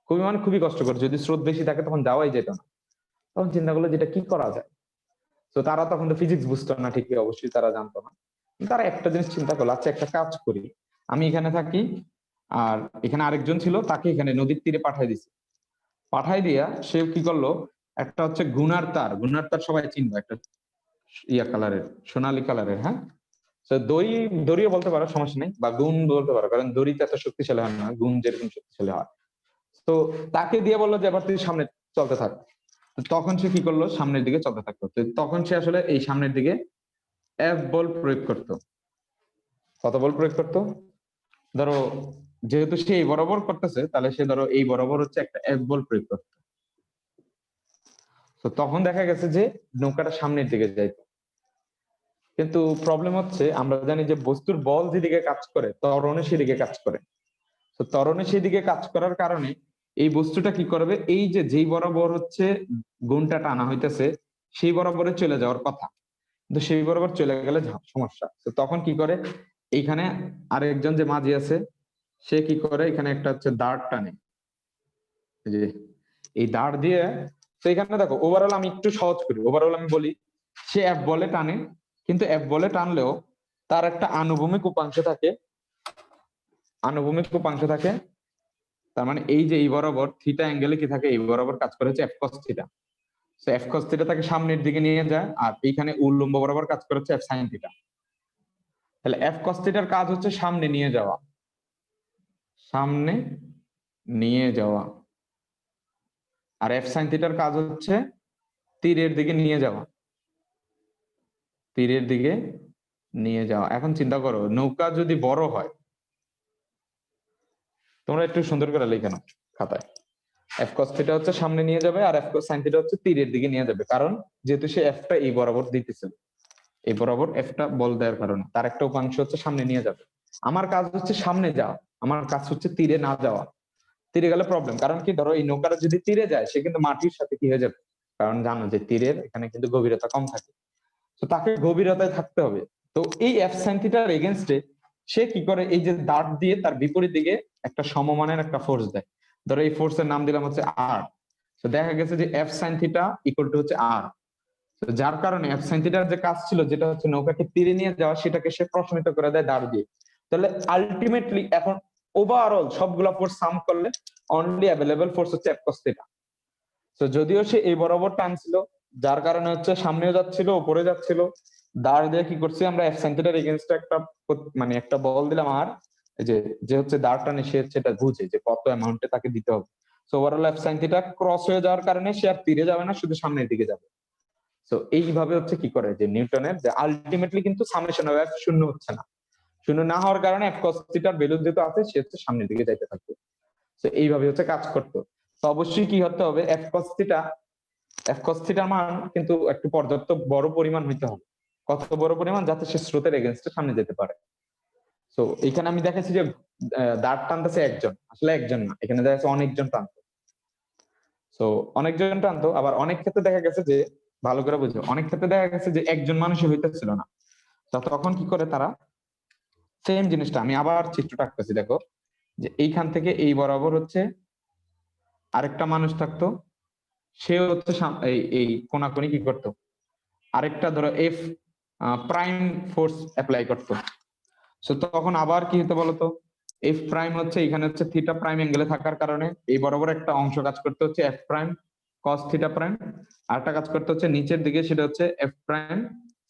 খুবই মানে খুবই কষ্টকর। যদি স্রোত বেশি থাকে তখন যাওয়াই যেত না। তখন চিন্তা করলো যেটা কি করা যায়। তো তারা তখন তো ফিজিক্স বুঝতো না ঠিকই, অবশ্যই তারা জানতো না। তারা একটা জিনিস চিন্তা করলো, আচ্ছা একটা কাজ করি, আমি এখানে থাকি আর এখানে আরেকজন ছিল, তাকে এখানে নদীর তীরে পাঠাই দিছি। পাঠাই দিয়া সে কি করলো, একটা হচ্ছে গুনার তার সবাই চিনবে, একটা ইয়া কালারের, সোনালী কালারের, হ্যাঁ, তো দড়িও বলতে পারো, সমস্যা নেই, বা গুণ বলতে পারো, কারণ দড়িতে এত শক্তিশালী হয় না, গুণ যেরকম শক্তিশালী হয়। তো তাকে দিয়ে বললো যে এবার তুই সামনে চলতে থাক। তো তখন সে কি করলো, সামনের দিকে চলতে থাকতো। তো তখন সে আসলে এই সামনের দিকে এফ বল প্রয়োগ করতো। কত বল প্রয়োগ করতো? ধরো যেহেতু সে এই বরাবর করতেছে, তাহলে সে ধরো এই বরাবর হচ্ছে একটা এফ বল প্রয়োগ করতো। তো তখন দেখা গেছে যে নৌকাটা সামনের দিকে যাইতো। কিন্তু প্রবলেম হচ্ছে, আমরা জানি যে বস্তুর বল যেদিকে কাজ করে ত্বরণে সেদিকে কাজ করে। তো ত্বরণে সেদিকে কাজ করার কারণে এই বস্তুটা কি করবে, এই যে যেই বরাবর হচ্ছে গুণটা টানা হইতেছে সেই বরাবরে চলে যাওয়ার কথা, কিন্তু সেই বরাবর চলে গেলে সমস্যা। তো তখন কি করে, এইখানে আরেকজন যে মাঝি আছে সে কি করে, এখানে একটা হচ্ছে দাঁড় টানে, এই যে এই দাঁড় দিয়ে। তো এখানে দেখো ওভারঅল আমি একটু সহজ করি, ওভারঅল আমি বলি, সে এফ বলে টানে, কিন্তু এফ বলে টানলেও তার একটা আনুভূমিক উপাংশ থাকে, আনুভূমিক উপাংশ থাকে। তার মানে এই যে এই বরাবর থিটা অ্যাঙ্গেলে কি থাকে, এই বরাবর কাজ করে হচ্ছে এফ কস থিটা। তো এফ কস থিটা তাকে সামনের দিকে নিয়ে যায়, আর এইখানে উল্লম্ব বরাবর কাজ করে হচ্ছে এফ সাইন থিটা। তাহলে এফ কস থিটার কাজ হচ্ছে সামনে নিয়ে যাওয়া, সামনে নিয়ে যাওয়া, আর এফ সাইন থিটার কাজ হচ্ছে তীরের দিকে নিয়ে যাওয়া, তীরের দিকে নিয়ে যাওয়া। এখন চিন্তা করো, নৌকা যদি বড় হয়, তোমরা একটু সুন্দর করে লিখে নাও খাতায়, এফ কস থিটা হচ্ছে সামনে নিয়ে যাবে, আর এফ কস সাইন থিটা হচ্ছে তীরের দিকে নিয়ে যাবে। কারণ যেহেতু সে এফটা এই বরাবর দিতেছিল, এই বরাবর এফটা বল দেওয়ার কারণে তার একটা উপাংশ হচ্ছে সামনে নিয়ে যাবে। আমার কাজ হচ্ছে সামনে যাওয়া, আমার কাজ হচ্ছে তীরে না যাওয়া। তীরে গেলে প্রবলেম, কারণ কি, ধরো এই নৌকাটা যদি তীরে যায় সে কিন্তু মাটির সাথে কি হয়ে যাবে, কারণ জানো যে তীরের এখানে কিন্তু গভীরতা কম থাকে। তো তাকে গভীরতায় থাকতে হবে। তো এই এফ সাইন থিটার এগেনস্টে সে কি করে, এই যে দাঁড় দিয়ে তার বিপরীত দিকে একটা সমমানের একটা ফোর্স দেয়। ধরো এই ফোর্সের নাম দিলাম হচ্ছে আর। তো দেখা গেছে যে F sine theta equal to হচ্ছে আর। তো যার কারণে এফ সাইন থিটার যে কাজ ছিল, যেটা হচ্ছে নৌকাকে তীরে নিয়ে যাওয়া, সেটাকে সে প্রশমিত করে দেয় দাঁড় দিয়ে। তাহলে আলটিমেটলি এখন ওভারঅল সবগুলা ফোর্স সাম করলে অনলি অ্যাভেলেবল ফোর্স হচ্ছে এফ কস থিটা। তো যদিও সে এই বরাবর টানছিল, যার কারণে হচ্ছে সামনেও যাচ্ছিল উপরে যাচ্ছিল, দাঁড় দিয়ে কি করছি আমরা, এফ সাইন থিটার এগেইনস্টে একটা মানে একটা বল দিলাম, আর এই যে হচ্ছে দাঁড় টানে সে হচ্ছে এটা বুঝে যে কত অ্যামাউন্টে তাকে দিতে হবে। So overall F sine theta cross হয়ে যাওয়ার কারণে সে আর তীরে যাবে না, শুধু সামনের দিকে যাবে। তো এইভাবে হচ্ছে কি করে যে নিউটনের যে আলটিমেটলি কিন্তু সামেশন অফ এফ শূন্য হচ্ছে না, শূন্য না হওয়ার কারণে এফ কস থিটার ভ্যালু যেহেতু আছে সে হচ্ছে সামনের দিকে যাইতে থাকবে। তো এইভাবে হচ্ছে কাজ করতো। তো অবশ্যই কি হতে হবে, এফ কস থিটা, এফ কস থিটার মান কিন্তু একটু পর্যাপ্ত বড় পরিমাণ হইতে হবে। কত বড় পরিমাণ, যাতে সে স্রোতের এগেনস্টে সামনে যেতে পারে। তো এখানে আমি দেখাচ্ছি যে দাঁড় টানতেছে একজন, আসলে একজন না, এখানে দেখা যাচ্ছে অনেকজন টানতো। তো অনেকজন টানতো, আবার অনেক ক্ষেত্রে দেখা গেছে যে, ভালো করে বুঝো, অনেক ক্ষেত্রে দেখা গেছে যে একজন মানুষই হইতেছিল না। তো তখন কি করে তারা, সেম জিনিসটা আমি আবার চিত্রটা আঁকতেছি, দেখো যে এইখান থেকে এই বরাবর হচ্ছে আরেকটা মানুষ থাকতো, সে হচ্ছে এই কোনাকুনি কি করতো, আরেকটা ধরো এফ প্রাইম ফোর্স অ্যাপ্লাই করতো। সো তখন আবার কি হতো বলতো, এফ প্রাইম হচ্ছে এখানে হচ্ছে থিটা প্রাইম অ্যাঙ্গেলে থাকার কারণে এই বরাবর একটা অংশ কাজ করতে হচ্ছে F prime cos theta prime, আর একটা কাজ করতে হচ্ছে নিচের দিকে, সেটা হচ্ছে F prime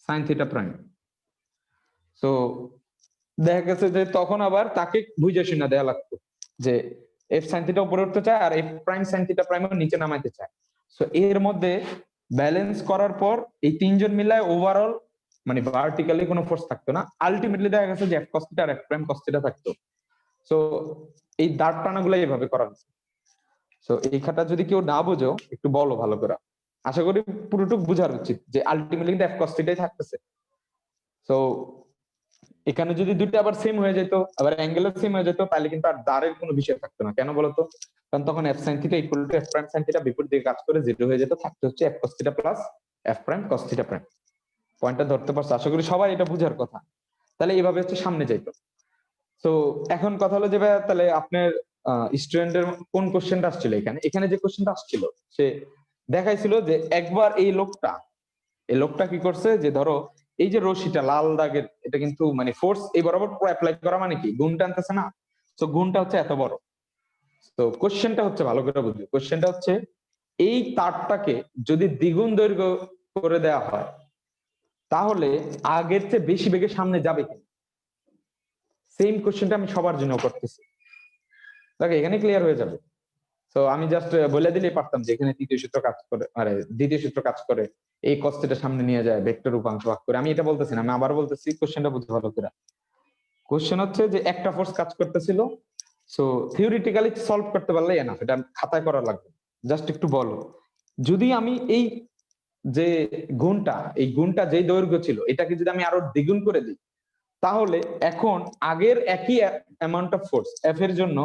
sine theta prime. So দেখা গেছে যে তখন আবার তাকে বুঝে শুনে দেওয়া লাগতো যে এফ সাইন থিটা উপরে উঠতে চায় আর F prime sine theta prime নিচে নামাইতে চায়। সো এর মধ্যে ব্যালেন্স করার পর এই তিনজন মিলায় ওভারঅল মানে ভার্টিক্যালি কোনো ফোর্স থাকতো না, আলটিমেটলি দেখা গেছে যে এফ কস থিটা আর এফ প্রাইম কস থিটা থাকতো। সো এই দাঁড় টানাগুলো এইভাবে করা হয়েছে। সো এই খাতা যদি কেউ না বোঝো একটু বলো ভালো করে, আশা করি পুরোটুক বুঝার উচিত যে আলটিমেটলি কিন্তু এফ কস থিটাই থাকতেছে। সো এখানে যদি দুটো আবার সেম হয়ে যেত, আবার অ্যাঙ্গেলও সেম হয়ে যেত, তাহলে কিন্তু আর দাঁড়ের কোনো বিষয় থাকতো না। কেন বলতো, কারণ তখন F sine theta equal to F prime sine theta বিপরীত দিকে কাজ করে জিরো হয়ে যেত, থাকতে হচ্ছে F cos theta plus F prime cos theta prime. পয়েন্টটা ধরতে পারছো? আশা করি সবাই এটা বুঝার কথা। তাহলে এইভাবে হচ্ছে সামনে যাইতো। তো এখন কথা হলো যে ভাইয়া, তাহলে আপনার স্টুডেন্টের কোন কোশ্চেনটা আসছিল এখানে, এখানে যে কোশ্চেনটা আসছিল সে দেখাইছিল যে একবার এই লোকটা কি করছে, যে ধরো এই যে রশিটা লাল দাগের, এটা কিন্তু মানে ফোর্স এই বরাবর অ্যাপ্লাই করা মানে কি, গুণ টানতেছে না। তো গুণটা হচ্ছে এত বড়। তো কোশ্চেনটা হচ্ছে ভালো করে বুঝবে, কোশ্চেনটা হচ্ছে এই তারটাকে যদি দ্বিগুণ দৈর্ঘ্য করে দেওয়া হয়, তাহলে আগের চেয়ে বেশি বেগে সামনে যাবে কি? সেম কোশ্চেনটা আমি সবার জন্য করতেছি, দেখো এখানে ক্লিয়ার হয়ে যাবে। তো আমি জাস্ট বলে দিলেই পারতাম যে এখানে তৃতীয় সূত্র কাজ করে, আরে দ্বিতীয় সূত্র কাজ করে, এই কস্টটা সামনে নিয়ে যায় ভেক্টর উপাংশ ভাগ করে। আমি এটা বলতেছি না, আমি আবার বলতেছি, কোশ্চেনটা বুঝতে ভালো করে। কোশ্চেন হচ্ছে যে একটা ফোর্স কাজ করতেছিল, সো থিওরিটিক্যালি সলভ করতে পারলে এনাফ, এটা খাতায় করা লাগবে। জাস্ট একটু বলো, যদি আমি এই যে গুণটা, এই গুণটা যেই দৈর্ঘ্য ছিল এটাকে যদি আমি আরো দ্বিগুণ করে দিই, তাহলে এখন আগের একই অ্যামাউন্ট অফ ফোর্স এফ এর জন্য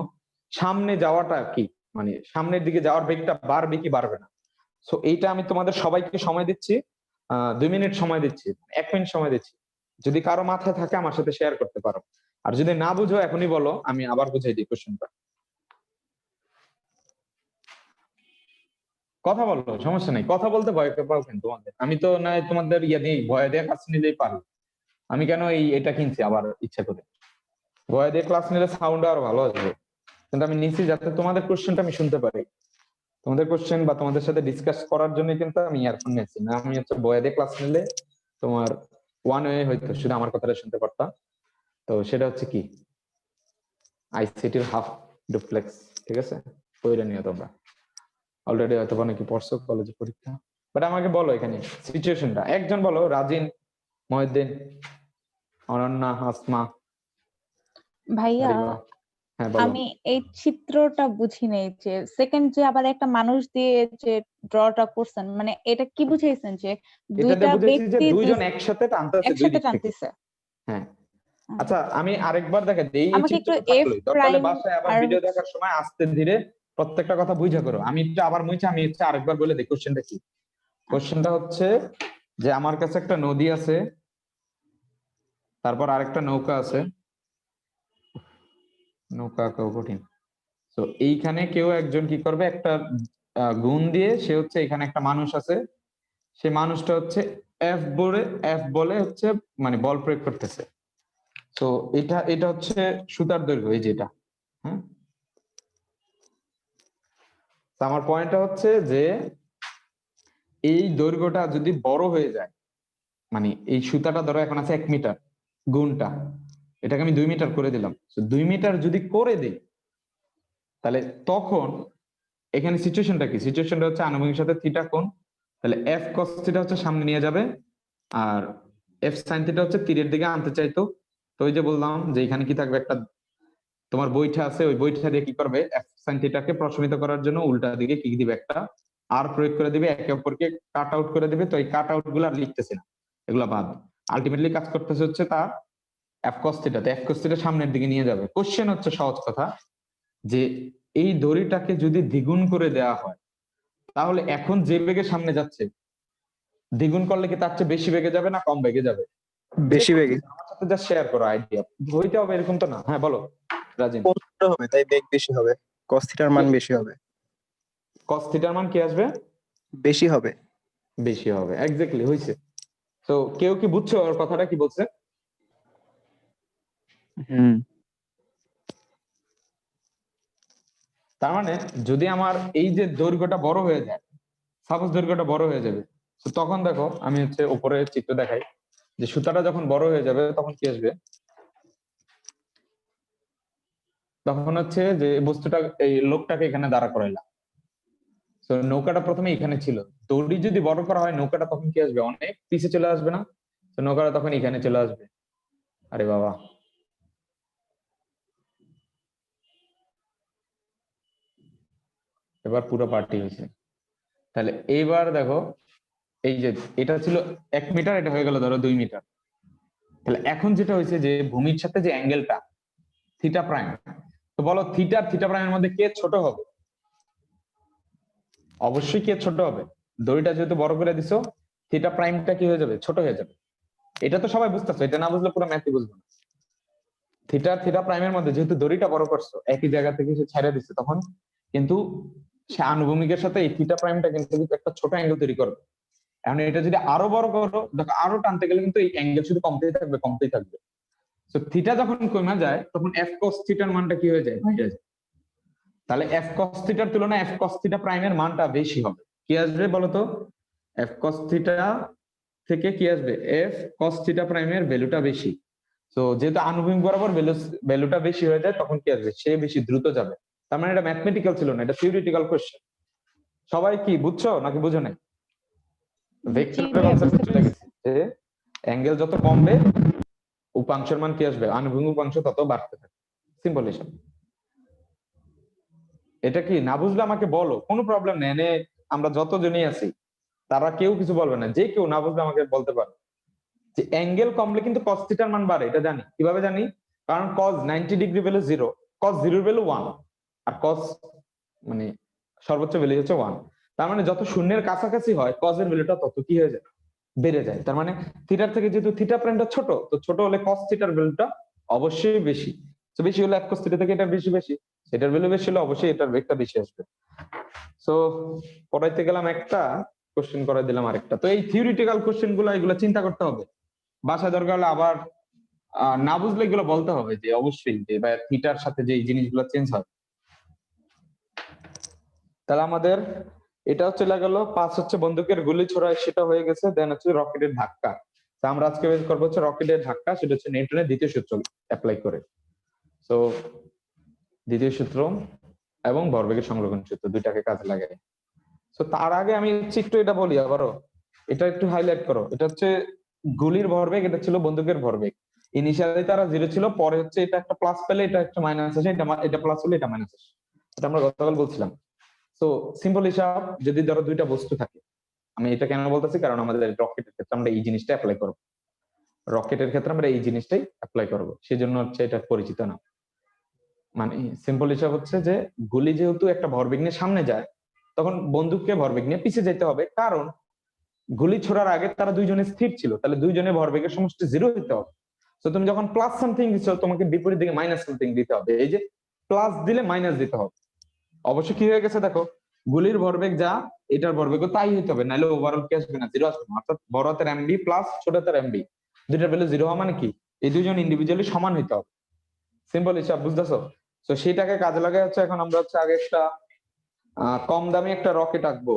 সামনে যাওয়াটা কি, মানে সামনের দিকে যাওয়ার বেগটা বাড়বে কি বাড়বে না। সো এইটা আমি তোমাদের সবাইকে সময় দিচ্ছি, 2 মিনিট সময় দিচ্ছি, 1 মিনিট সময় দিচ্ছি। যদি কারো মাথায় থাকে আমার সাথে শেয়ার করতে পারো, আর যদি না বুঝো এখনই বলো, আমি আবার বুঝাই দিই কোশ্চেনটা। কথা বলো, সমস্যা নেই, কথা বলতে ভয় পাও কেন তোমাদের? আমি তো না তোমাদের ইয়ে নেই, ভয় দিয়ে কাজ নিলেই পারি। আমি কেন এটা কিনছি আবার ইচ্ছা করে? ভয় দিয়ে ক্লাস নিলে সাউন্ড আরো ভালো আসবে, কিন্তু আমি নিচ্ছি যাতে তোমাদের কোশ্চেনটা আমি শুনতে পারি। তোমাদের কোশ্চেন বা তোমাদের সাথে ডিসকাস করার জন্য কিন্তু আমি ইয়ারফোন নিয়েছি না। আমি হচ্ছে ভয় দিয়ে ক্লাস নিলে তোমার ওয়ান ওয়ে হয়তো শুধু আমার কথাটা শুনতে পারতাম। তো সেটা হচ্ছে কি, আইসিটির হাফ ডুপ্লেক্স, ঠিক আছে? ওইটা নিয়ে তোমরা অলরেডি হয়তো অনেকে পড়ছো কলেজে পরীক্ষা। বাট আমাকে বলো এখানে সিচুয়েশনটা, একজন বলো, রাজিন, মহিউদ্দিন, অনন্যা, আসমা, ভাইয়া, আরিবা। হ্যাঁ বলো। আমি এই চিত্রটা বুঝি নাই, যে সেকেন্ড যে আবার একটা মানুষ দিয়ে যে ড্রটা করছেন, মানে এটা কি বুঝাইছেন যে এটাতে দুইটা বুঝেছি যে ব্যক্তি দুইজন একসাথে টানতেছে দুই একসাথে দিক থেকে। টানতেছে? হ্যাঁ, আচ্ছা আমি আরেকবার দেখা দিই, এই আমাকে একটু চিত্রটা এফ থাকলোই দরকার হলে প্রাইম বাসায় আবার আর ভিডিও দেখার সময় আস্তে ধীরে প্রত্যেকটা কথা বুঝা করো। আমি একটু আবার মুইছে, আমি হচ্ছে আরেকবার বলে দিই কোশ্চেনটা কি। আচ্ছা কোশ্চেনটা হচ্ছে যে আমার কাছে একটা নদী আছে, তারপর আরেকটা নৌকা আছে, নৌকা কেউ কঠিন। তো এইখানে কেউ একজন কি করবে, একটা গুণ দিয়ে, সে হচ্ছে এখানে একটা মানুষ আছে, সে মানুষটা হচ্ছে এফ বলে হচ্ছে মানে বল প্রয়োগ করতেছে। তো এটা এটা হচ্ছে সুতার দৈর্ঘ্য, এই যেটা। হ্যাঁ, তো আমার পয়েন্টটা হচ্ছে যে এই দৈর্ঘ্যটা যদি বড় হয়ে যায়, মানে এই সুতাটা ধরো এখন আছে 1 মিটার, গুণটা এটাকে আমি 2 মিটার করে দিলাম, 2 মিটার যদি করে দিই, তাহলে তখন এখানে সিচুয়েশনটা কি, সিচুয়েশনটা হচ্ছে আনুভূমিক সাথে থিটা কোণ, তাহলে এফ কস থিটা হচ্ছে সামনে নিয়ে যাবে, আর এফ সাইন থিটা হচ্ছে তীরের দিকে আনতে চাইতো। তো ওই যে বললাম যে এখানে কি থাকবে, একটা তোমার বৈঠা আছে, ওই বৈঠা দিয়ে কি করবে, এফ সাইন থিটাকে প্রশমিত করার জন্য উল্টা দিকে কি দিবে, একটা আর প্রয়োগ করে দিবে, একে অপরকে কাট আউট করে দিবে। তো এই কাট আউট গুলো আর লিখতেছে না, এগুলা বাদ। আলটিমেটলি কাজ করতেছে হচ্ছে তার F cos theta, F cos theta সামনের দিকে নিয়ে যাবে। কোশ্চেন হচ্ছে সহজ কথা, যে এই দড়িটাকে যদি দ্বিগুণ করে দেওয়া হয়, তাহলে এখন যে বেগে সামনে যাচ্ছে, দ্বিগুণ করলে কি তার চেয়ে বেশি বেগে যাবে না কম বেগে যাবে? যে বেশি কোনো বেগে। কিছু আমার সাথে যা শেয়ার করো আইডিয়া, হইতে হবে এরকম তো না। হ্যাঁ বলো রাজিন। কোণ ছোট হবে তাই বেগ বেশি হবে, cos থিটার মান বেশি হবে। কস থিটার মান কি আসবে? বেশি হবে। বেশি হবে, এক্স্যাক্টলি হইছে। তো কেউ কি বুঝছো ওর কথাটা কি বলছে? হুম। তার মানে যদি আমার এই যে দৈর্ঘ্যটা বড় হয়ে যায়, সাপোজ দৈর্ঘ্যটা বড় হয়ে যাবে, তো তখন দেখো আমি হচ্ছে উপরে চিত্র দেখাই, যে সুতাটা যখন বড় হয়ে যাবে তখন কি আসবে, তখন হচ্ছে যে বস্তুটা, এই লোকটাকে এখানে দাঁড়া করাইলাম। তো নৌকাটা প্রথমে এখানে ছিল, দড়ি যদি বড় করা হয় নৌকাটা তখন কি আসবে, অনেক পিছে চলে আসবে না? তো নৌকাটা তখন এখানে চলে আসবে। আরে বাবা, এবার পুরো পার্টি হয়েছে। তাহলে এইবার দেখো, এই যে এটা ছিল 1 মিটার, এটা হয়ে গেল ধরো 2 মিটার। তাহলে এখন যেটা হয়েছে যে ভূমির সাথে যে অ্যাঙ্গেলটা থিটা প্রাইম, তো বলো থিটা আর থিটা প্রাইমের মধ্যে কে ছোট হবে? অবশ্যই কে ছোট হবে? দড়িটা যেহেতু বড় করে দিছো, থিটা প্রাইমটা কি হয়ে যাবে, ছোট হয়ে যাবে। এটা তো সবাই বুঝতেছো, এটা না বুঝলে পুরো ম্যাথই বুঝবো না। থিটা থিটা প্রাইমের মধ্যে যেহেতু দড়িটা বড় করছো, একই জায়গা থেকে সে ছেড়ে দিচ্ছে, তখন কিন্তু সে আনুভূমিকের সাথে এই থিটা প্রাইমটা কিন্তু একটা ছোট অ্যাঙ্গেল তৈরি করবে। এখন এটা যদি আরো বড় করো, দেখো আরো টানতে গেলে কিন্তু এই অ্যাঙ্গেল শুধু কমতেই থাকবে কমতেই থাকবে। তো থিটা যখন কমে যায় তখন এফ কস থিটার মানটা কি হয়ে যায়, বাইরে যায়। তাহলে এফ কস থিটার তুলনায় এফ কস থিটা প্রাইমের মানটা বেশি হবে। কি আসবে বলতো? এফ কস থিটা থেকে কি আসবে, এফ কস থিটা প্রাইমের ভ্যালুটা বেশি। তো যেহেতু আনুভূমিক বরাবর ভ্যালুটা বেশি হয়ে যায়, তখন কি আসবে, সে বেশি দ্রুত যাবে। তার মানে এটা ম্যাথমেটিক্যাল ছিল না, এটা থিওরিটিক্যাল কোশ্চেন। সবাই কি বুঝছো নাকি বুঝো নাই? জি ভেক্টরের ভাইয়া কনসেপ্ট বুঝতে চলে পেরেছি। গেছে যে অ্যাঙ্গেল যত কমবে উপাংশের মান কি আসবে, আনুভূমিক উপাংশ তত বাড়তে থাকে। সিম্পল হিসাব। এটা কি না বুঝলে আমাকে বলো, কোনো প্রবলেম নেই। এনে আমরা যতজনই আছি তারা কেউ কিছু বলবে না, যে কেউ না বুঝলে আমাকে বলতে পারে। যে অ্যাঙ্গেল কমলে কিন্তু cos থিটার মান বাড়ে, এটা জানি। কিভাবে জানি? কারণ cos 90 degree value 0, cos 0 value 1, আর cos মানে সর্বোচ্চ ভ্যালু হচ্ছে 1। তার মানে যত শূন্যের কাছাকাছি হয় cos এর ভ্যালুটা তত কি হয়ে যায়, বেড়ে যায়। তার মানে থিটার থেকে যেহেতু থিটা প্রাইমটা ছোট, তো ছোট হলে cos থিটার ভ্যালুটা অবশ্যই বেশি। তো বেশি হলে cos থিটা থেকে এটা বেশি বেশি, এটার ভ্যালু বেশি হলে অবশ্যই এটার বেগটা বেশি আসবে। সো পড়াইতে গেলাম একটা, কোশ্চেন করে দিলাম আরেকটা। তো এই থিওরিটিক্যাল কোশ্চেন গুলো এগুলো চিন্তা করতে হবে, বাসায় দরকার হলে আবার না বুঝলে এগুলো বলতে হবে যে অবশ্যই যে বা থিটার সাথে যে এই জিনিসগুলো চেঞ্জ হয়। তাহলে আমাদের এটা হচ্ছে গেল 5 হচ্ছে বন্দুকের গুলি ছোড়ায়, সেটা হয়ে গেছে। দেন হচ্ছে রকেটের ধাক্কা। তো আমরা আজকে বের করবো হচ্ছে রকেটের ধাক্কা, সেটা হচ্ছে নিউটনের দ্বিতীয় সূত্র অ্যাপ্লাই করে। তো দ্বিতীয় সূত্র এবং ভরবেগের সংরক্ষণ সূত্র দুইটাকে কাজে লাগাই। তো তার আগে আমি হচ্ছে একটু এটা বলি আবারও, এটা একটু হাইলাইট করো। এটা হচ্ছে গুলির ভরবেগ, এটা ছিল বন্দুকের ভরবেগ। ইনিশিয়ালি তারা 0 ছিল, পরে হচ্ছে এটা একটা প্লাস পেলে এটা একটা মাইনাস আসে, এটা প্লাস হলে এটা মাইনাস আসে। এটা আমরা গতকাল বলছিলাম। তো সিম্পল হিসাব, যদি ধরো দুইটা বস্তু থাকে, আমি এটা কেন বলতেছি, কারণ আমাদের রকেটের ক্ষেত্রে আমরা এই জিনিসটা অ্যাপ্লাই করবো। রকেটের ক্ষেত্রে আমরা এই জিনিসটাই অ্যাপ্লাই করবো, সেজন্য হচ্ছে এটা পরিচিত না। মানে সিম্পল হিসাব হচ্ছে যে গুলি যেহেতু একটা ভরবেগ নিয়ে সামনে যায়, তখন বন্দুককে ভরবেগ নিয়ে পিছিয়ে যেতে হবে। কারণ গুলি ছোড়ার আগে তারা দুইজনে স্থির ছিল, তাহলে দুইজনের ভরবেগের সমষ্টি 0 হতে হবে। তো তুমি যখন প্লাস সামথিং দিচ্ছ, তোমাকে বিপরীত দিকে মাইনাস সামথিং দিতে হবে। এই যে প্লাস দিলে মাইনাস দিতে হবে। অবশ্য কি হয়ে গেছে দেখো, গুলির ভরবেগ যা, এটার ভরবেগও তাই হতে হবে, নাহলে ওভারঅল কি আসবে না, 0 আসবে না। অর্থাৎ বড় হাতের এমবি প্লাস ছোট হাতের এমবি, দুইটার ভ্যালু 0 হওয়া মানে কি, এই দুইজন ইন্ডিভিজুয়ালি সমান হইতে হবে। সিম্পল হিসাব, বুঝতেছো? তো সেটাকে কাজে লাগাই হচ্ছে এখন আমরা হচ্ছে আগে একটা কম দামি একটা রকেট আঁকবো,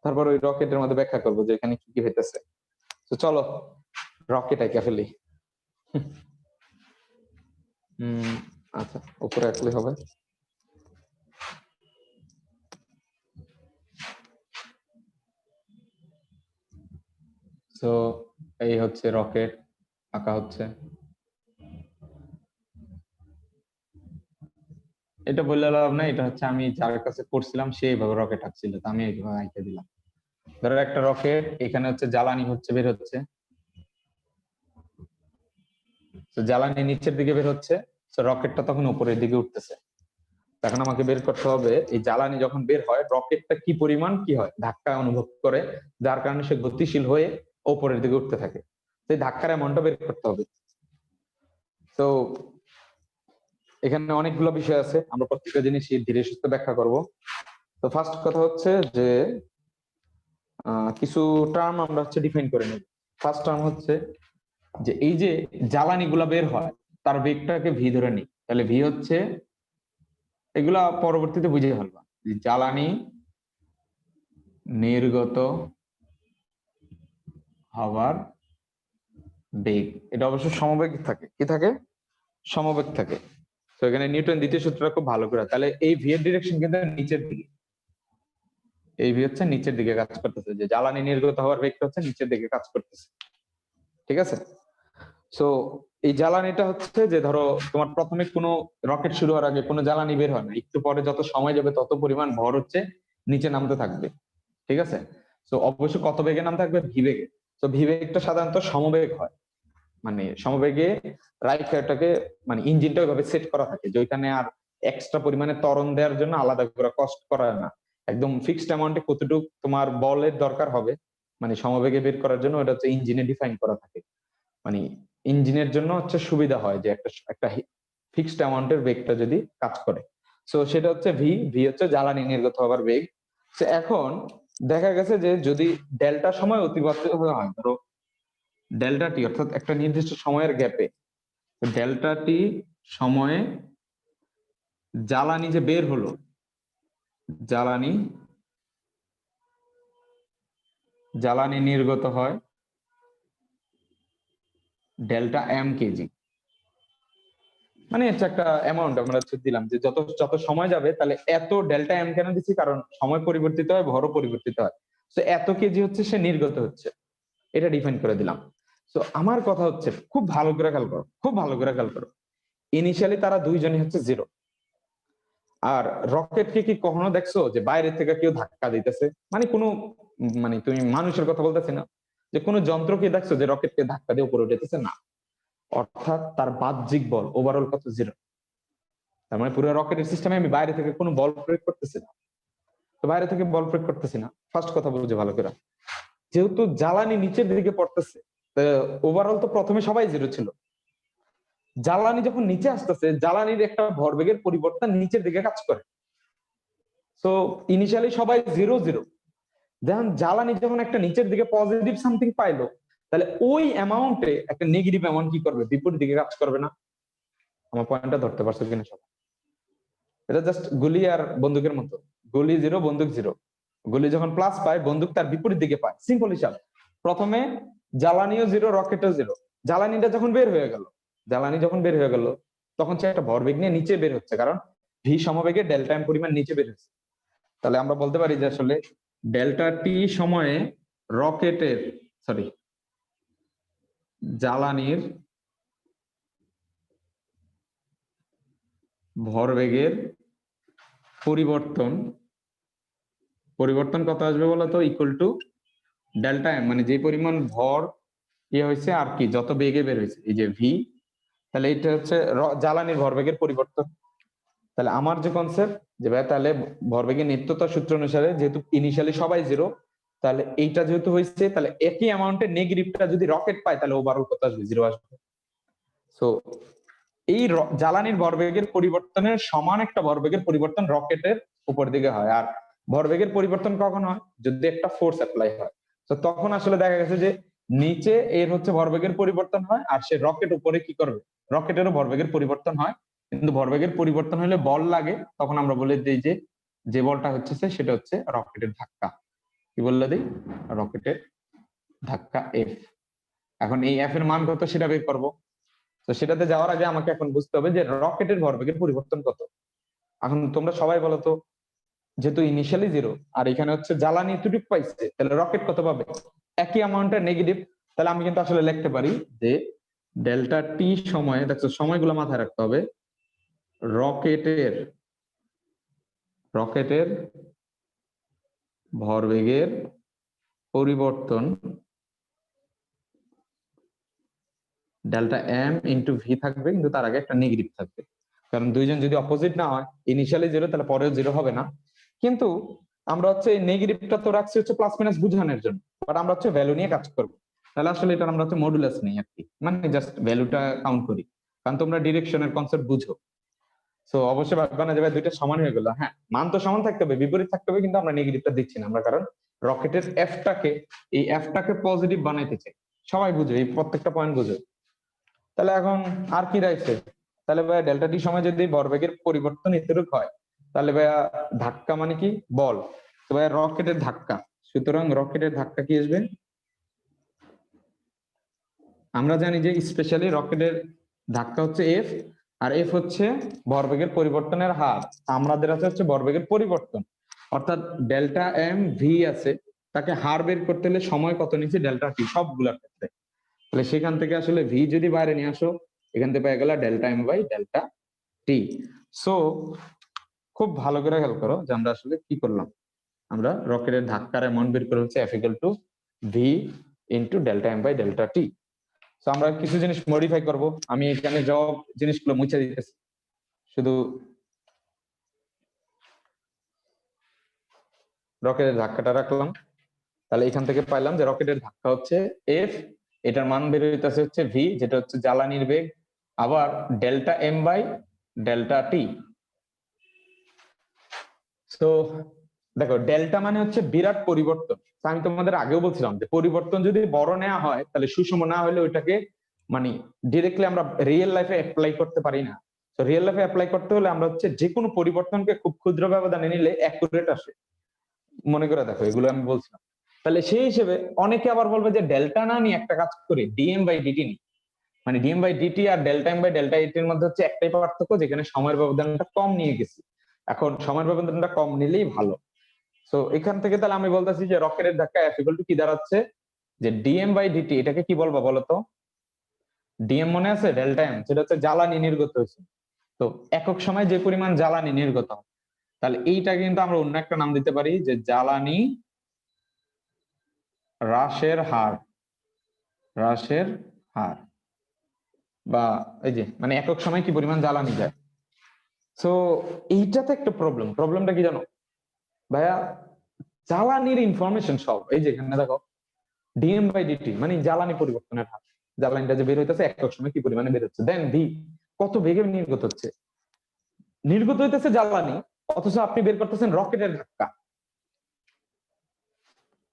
তারপর ওই রকেটের মধ্যে ব্যাখ্যা করবো যে এখানে কি কি হইতেছে। তো চলো রকেট আঁকা ফেলি। আচ্ছা, উপরে আঁকলে হবে। তো এই হচ্ছে রকেট আঁকা হচ্ছে। এটা বললে লাভ নাই, এটা হচ্ছে আমি যার কাছে পড়ছিলাম সেইভাবে রকেট আঁকছিল, তো আমি এইভাবে আঁকে দিলাম। ধরো একটা রকেট, এখানে হচ্ছে জ্বালানি হচ্ছে বের হচ্ছে, তো জ্বালানি নিচের দিকে বের হচ্ছে, তো রকেটটা তখন উপরের দিকে উঠতেছে। এখন আমাকে বের করতে হবে এই জ্বালানি যখন বের হয় রকেটটা কি পরিমাণ কি হয়, ধাক্কা অনুভব করে, যার কারণে সে গতিশীল হয়ে উপরের দিকে উঠতে থাকে। সেই ধাক্কার অ্যামাউন্টটা বের করতে হবে। তো এখানে অনেকগুলো বিষয় আছে, আমরা প্রত্যেকটা জিনিস ধীরে সুস্থে ব্যাখ্যা করব। তো ফার্স্ট কথা হচ্ছে যে কিছু টার্ম আমরা হচ্ছে ডিফাইন করে নেব। ফার্স্ট টার্ম হচ্ছে যে এই যে জ্বালানি গুলা বের হয় তার বেগটাকে ভি ধরে নিই, তাহলে ভি হচ্ছে, এগুলা পরবর্তীতে বুঝে ফেলবা, জ্বালানি নির্গত হওয়ার বেগ, এটা অবশ্য সমবেগ থাকে। কি থাকে? সমবেগ থাকে। তো এখানে নিউটন দ্বিতীয় সূত্রটা খুব ভালো করে, তাহলে এই ভি এর ডিরেকশন কিন্তু নিচের দিকে, এই ভি হচ্ছে নিচের দিকে কাজ করতেছে, যে জ্বালানি নির্গত হওয়ার বেগটা হচ্ছে নিচের দিকে কাজ করতেছে। ঠিক আছে? সো এই জ্বালানিটা হচ্ছে যে ধরো তোমার প্রথমে কোনো রকেট শুরু হওয়ার আগে কোনো জ্বালানি বের হয় না, একটু পরে যত সময় যাবে তত পরিমাণ ভর হচ্ছে নিচে নামতে থাকবে। ঠিক আছে? তো অবশ্যই কত বেগে নামতে থাকবে? ভি বেগে। তো ভি বেগটা সাধারণত সমবেগ হয়, মানে সমবেগে রাইফারটাকে মানে ইঞ্জিনটা ওইভাবে সেট করা থাকে যে ওইখানে আর এক্সট্রা পরিমাণে ত্বরণ দেওয়ার জন্য আলাদা করে কষ্ট করা না, একদম ফিক্সড অ্যামাউন্টে কতটুকু তোমার বলের দরকার হবে মানে সমবেগে বের করার জন্য, ওটা হচ্ছে ইঞ্জিনে ডিফাইন করা থাকে। মানে ইঞ্জিনের জন্য হচ্ছে সুবিধা হয় যে একটা একটা ফিক্সড অ্যামাউন্টের বেগটা যদি কাজ করে। সো সেটা হচ্ছে ভি, ভি হচ্ছে জ্বালানি নির্গত হবার বেগ। তো এখন দেখা গেছে যে যদি ডেল্টা সময় অতিবাহিত হয়, ধরো ডেল্টা টি, অর্থাৎ একটা নির্দিষ্ট সময়ের গ্যাপে ডেল্টা টি সময়ে জ্বালানি যে বের হলো, জ্বালানি জ্বালানি নির্গত হয়, ডেল্টা এম কেজি, মানে হচ্ছে একটা অ্যামাউন্ট আমরা হচ্ছে দিলাম যে যত যত সময় যাবে তাহলে এত ডেল্টা এম কেন দিচ্ছি, কারণ সময় পরিবর্তিত হয়, ভরও পরিবর্তিত হয়। তো এত কেজি হচ্ছে সে নির্গত হচ্ছে, এটা ডিফাইন করে দিলাম। তো আমার কথা হচ্ছে খুব ভালো করে খেয়াল করো, খুব ভালো করে খেয়াল করো। ইনিশিয়ালি তারা দুইজনই হচ্ছে জিরো। আর রকেটকে কি কখনো দেখছো যে বাইরে থেকে কেউ ধাক্কা দিতেছে? মানে কোনো মানে তুমি মানুষের কথা বলতেছি না, যে কোনো যন্ত্রকে দেখছো যে রকেটকে ধাক্কা দিয়ে উপরে উঠেছে? না। অর্থাৎ তার বাহ্যিক বল ওভারঅল কত? জিরো। তার মানে পুরো রকেটের সিস্টেমে আমি বাইরে থেকে কোনো বল প্রয়োগ করতেছি না। তো বাইরে থেকে বল প্রয়োগ করতেছি না, ফার্স্ট কথা বুঝে ভালো করে। যেহেতু জ্বালানি নিচের দিকে পড়তেছে, ওভারঅল তো প্রথমে সবাই জিরো ছিল। জ্বালানি যখন নিচে আসতেছে, জ্বালানির একটা ভরবেগের পরিবর্তন নিচের দিকে কাজ করে। সো ইনিশিয়ালি সবাই জিরো জিরো। যখন জ্বালানি যখন একটা নিচের দিকে পজিটিভ সামথিং পাইলো, তাহলে ওই অ্যামাউন্টে একটা নেগেটিভ অ্যামাউন্ট কি করবে? বিপরীত দিকে কাজ করবে না? আমার পয়েন্টটা ধরতে পারছো কিনা সবাই? এটা জাস্ট গুলি আর বন্দুকের মতো। গুলি জিরো, বন্দুক জিরো। গুলি যখন প্লাস পায়, বন্দুক তার বিপরীত দিকে পায়। সিম্পল হিসাব। প্রথমে জ্বালানিও জিরো, রকেটও জিরো। জ্বালানিটা যখন বের হয়ে গেল, জ্বালানি যখন বের হয়ে গেল, তখন সে একটা ভরবেগ নিয়ে নিচে বের হচ্ছে, কারণ ভি সমবেগে ডেল্টা এম পরিমাণ নিচে বের হচ্ছে। তাহলে আমরা বলতে পারি যে আসলে ডেল্টা টি সময়ে রকেটের, সরি, জ্বালানির ভরবেগের পরিবর্তন পরিবর্তন কত আসবে বলতো? ইকুয়াল টু ডেল্টা এম, মানে যে পরিমাণ ভর ইয়ে হয়েছে আর কি, যত বেগে বের হয়েছে, এই যে ভি। তাহলে এটা হচ্ছে জ্বালানির ভরবেগের পরিবর্তন। তাহলে আমার যে কনসেপ্ট, যে ভাই তাহলে ভরবেগের নিত্যতা সূত্র অনুসারে যেহেতু ইনিশিয়ালি সবাই জিরো, তাহলে এইটা যেহেতু হয়েছে, তাহলে একই অ্যামাউন্টের নেগেটিভটা যদি রকেট পায়, তাহলে ওভারঅল কত আসবে? জিরো আসবে। সো এই জ্বালানির ভরবেগের পরিবর্তনের সমান একটা ভরবেগের পরিবর্তন রকেটের উপর দিকে হয়। আর ভরবেগের পরিবর্তন কখন হয়? যদি একটা ফোর্স অ্যাপ্লাই হয়। তো তখন আসলে দেখা গেছে যে নিচে এর হচ্ছে ভরবেগের পরিবর্তন হয়, আর সে রকেট উপরে কি করবে? রকেটেরও ভরবেগের পরিবর্তন হয়। কিন্তু ভরবেগের পরিবর্তন হলে বল লাগে, তখন আমরা বলে দিই যে যে বলটা হচ্ছে সেটা হচ্ছে রকেটের ধাক্কা। কি বললে দিই? রকেটের ধাক্কা এফ। এখন এই এফ এর মান কত সেটা বের করবো। তো সেটাতে যাওয়ার আগে আমাকে এখন বুঝতে হবে যে রকেটের ভরবেগের পরিবর্তন কত। এখন তোমরা সবাই বলো তো, যেহেতু ইনিশিয়ালি জিরো আর এখানে হচ্ছে জ্বালানি এতটুকু পাইছে, তাহলে রকেট কত পাবে? একই অ্যামাউন্টের নেগেটিভ। তাহলে আমি কিন্তু আসলে লিখতে পারি যে ডেল্টা টি সময়ে, দেখছো সময়গুলো মাথায় রাখতে হবে, রকেটের রকেটের ভরবেগের পরিবর্তন ডেল্টা এম ইন্টু ভি থাকবে, কিন্তু তার আগে একটা নেগেটিভ থাকবে। কারণ দুইজন যদি অপোজিট না হয়, ইনিশিয়ালি জিরো, তাহলে পরেও জিরো হবে না। কিন্তু আমরা হচ্ছে এই নেগেটিভটা তো রাখছি হচ্ছে প্লাস মাইনাস বুঝানোর জন্য, বাট আমরা হচ্ছে ভ্যালু নিয়ে কাজ করবো। তাহলে আসলে এটা আমরা হচ্ছে মডুলাস নেই আর কি, মানে জাস্ট ভ্যালুটা কাউন্ট করি। কারণ তোমরা ডিরেকশনের কনসেপ্ট বুঝো। সো অবশ্যই ভাববা না যে ভাই দুইটা সমান হয়ে গেল। হ্যাঁ, মান তো সমান থাকতে হবে, বিপরীত থাকতে হবে, কিন্তু আমরা নেগেটিভটা দিচ্ছি না আমরা, কারণ রকেটের এফটাকে পজিটিভ বানাইতে চাই। সবাই বুঝো, এই প্রত্যেকটা পয়েন্ট বুঝো। তাহলে এখন আর কি রাখছে? তাহলে ভাইয়া ডেল্টা টি সময় যদি ভরবেগের পরিবর্তন এতটুকু হয়, তাহলে ভাইয়া ধাক্কা মানে কি? বল। তো ভাইয়া রকেটের ধাক্কা, সুতরাং রকেটের ধাক্কা কি আসবে? আমরা জানি যে স্পেশালি রকেটের ধাক্কা হচ্ছে এফ, আর এফ হচ্ছে ভরবেগের পরিবর্তনের হার। আমাদের আছে হচ্ছে ভরবেগের পরিবর্তন, অর্থাৎ ডেল্টা এম ভি আছে, তাকে হার বের করতে হলে সময় কত নিচ্ছে? ডেল্টা টি, সবগুলোর ক্ষেত্রে। তাহলে সেখান থেকে আসলে ভি যদি বাইরে নিয়ে আসো, এখান থেকে পেয়ে গেল delta M by delta T. So খুব ভালো করে খেয়াল করো যে আমরা আসলে কি করলাম। আমরা রকেটের ধাক্কার অ্যামাউন্ট বের করে হচ্ছে F equal to V into delta M by delta T. So আমরা কিছু জিনিস মডিফাই করব। আমি এখানে সব জিনিসগুলো মুছে দিতেছি, শুধু রকেটের ধাক্কাটা রাখলাম। তাহলে এখান থেকে পাইলাম যে রকেটের ধাক্কা হচ্ছে এফ, এটার মান বের হইতেছে হচ্ছে ভি, যেটা হচ্ছে জ্বালানির বেগ, আবার ডেল্টা এম বাই ডেল্টা টি। তো দেখো, ডেল্টা মানে হচ্ছে বিরাট পরিবর্তন। আমি তোমাদের আগেও বলছিলাম যে পরিবর্তন যদি বড় নেওয়া হয়, তাহলে সুষম না হলে ওইটাকে মানে ডিরেক্টলি আমরা রিয়েল লাইফে অ্যাপ্লাই করতে পারি না। তো রিয়েল লাইফে অ্যাপ্লাই করতে হলে আমরা হচ্ছে যে কোনো পরিবর্তনকে খুব ক্ষুদ্র ব্যবধানে নিলে অ্যাকুরেট আসে। মনে করে দেখো, এগুলো আমি বলছিলাম। তাহলে সেই হিসেবে অনেকে আবার বলবে যে ডেল্টা না নিয়ে একটা কাজ করি, ডিএম বাই ডিটি নি। মানে ডিএম বাই ডিটি আর delta M by delta t এর মধ্যে হচ্ছে একটাই পার্থক্য, যেখানে সময়ের ব্যবধানটা কম নিয়ে গেছি। এখন সময়ের ব্যবধানটা কম নিলেই ভালো। তো এখান থেকে তাহলে আমি বলতেছি যে রকেটের ধাক্কা এফ ইকুয়াল টু কি দাঁড়াচ্ছে, যে ডিএম বাই ডিটি, এটাকে কি বলবো বলতো? ডিএম মনে আছে, ডেল্টা এম সেটা হচ্ছে জ্বালানি নির্গত হয়েছে। তো একক সময় যে পরিমাণ জ্বালানি নির্গত হয়, তাহলে এইটা কিন্তু আমরা অন্য একটা নাম দিতে পারি যে জ্বালানি হ্রাসের হার, হ্রাসের হার, বা এই যে মানে একক সময় কি পরিমাণ জ্বালানি যায়। তো এইটাতে একটা প্রবলেমটা কি জানো ভাইয়া? জ্বালানির ইনফরমেশন সব এই যে এখানে দেখো, ডিএম বাই ডিটি মানে জ্বালানি পরিবর্তনের হার, জ্বালানিটা যে বের হইতেছে একক সময় কি পরিমাণে বের হচ্ছে, দেন ভি কত বেগে নির্গত হচ্ছে, নির্গত হইতেছে জ্বালানি, অথচ আপনি বের করতেছেন রকেটের ধাক্কা।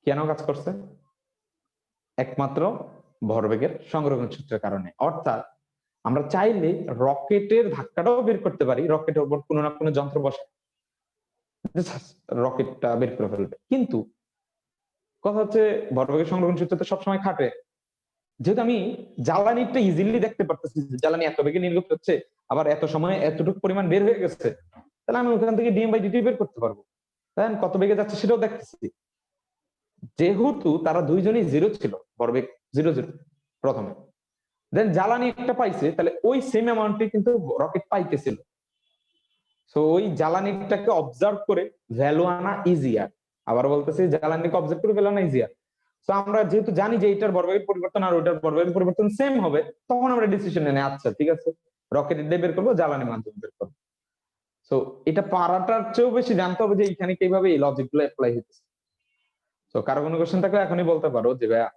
কেন কাজ করছে? একমাত্র ভরবেগের সংরক্ষণ সূত্রের কারণে। অর্থাৎ আমরা চাইলে রকেটের ধাক্কাটাও বের করতে পারি, রকেটের উপর কোনো না কোনো যন্ত্র বসে রকেটটা বের করে ফেলবে, কিন্তু কথা হচ্ছে ভরবেগের সংরক্ষণ সূত্র তো সবসময় খাটে। যেহেতু আমি জ্বালানিটা ইজিলি দেখতে পারতেছি জ্বালানি এত বেগে নির্গত হচ্ছে, আবার এত সময় এতটুকু পরিমাণ বের হয়ে গেছে, তাহলে আমি ওখান থেকে ডিএম বাই ডিটি বের করতে পারবো, তাই কত বেগে যাচ্ছে সেটাও দেখতেছি। যেহেতু তারা দুইজনই জিরো ছিল, ভরবেগ 0 0 প্রথমে, দেন জ্বালানি একটা পাইছে, তাহলে ওই সেম অ্যামাউন্টে কিন্তু রকেট পাইতেছিল। সো ওই জ্বালানিটাকে অবজার্ভ করে ভ্যালু আনা ইজিয়ার। আবার বলতেছি জ্বালানিকে অবজার্ভ করে ভ্যালু আনা ইজিয়ার। তো আমরা যেহেতু জানি যে এইটার ভরবেগের পরিবর্তন আর ওইটার ভরবেগের পরিবর্তন সেম হবে, তখন আমরা ডিসিশন নেই, আচ্ছা ঠিক আছে রকেটের দিয়ে বের করবো, জ্বালানি মাধ্যমে বের করবো। তো এটা পারাটার চেয়েও বেশি জানতে হবে যে এখানে কিভাবে এই লজিক গুলো অ্যাপ্লাই হচ্ছে। তো কারো কোনো কোশ্চেন থাকলে এখনই বলতে পারো যে ভাইয়া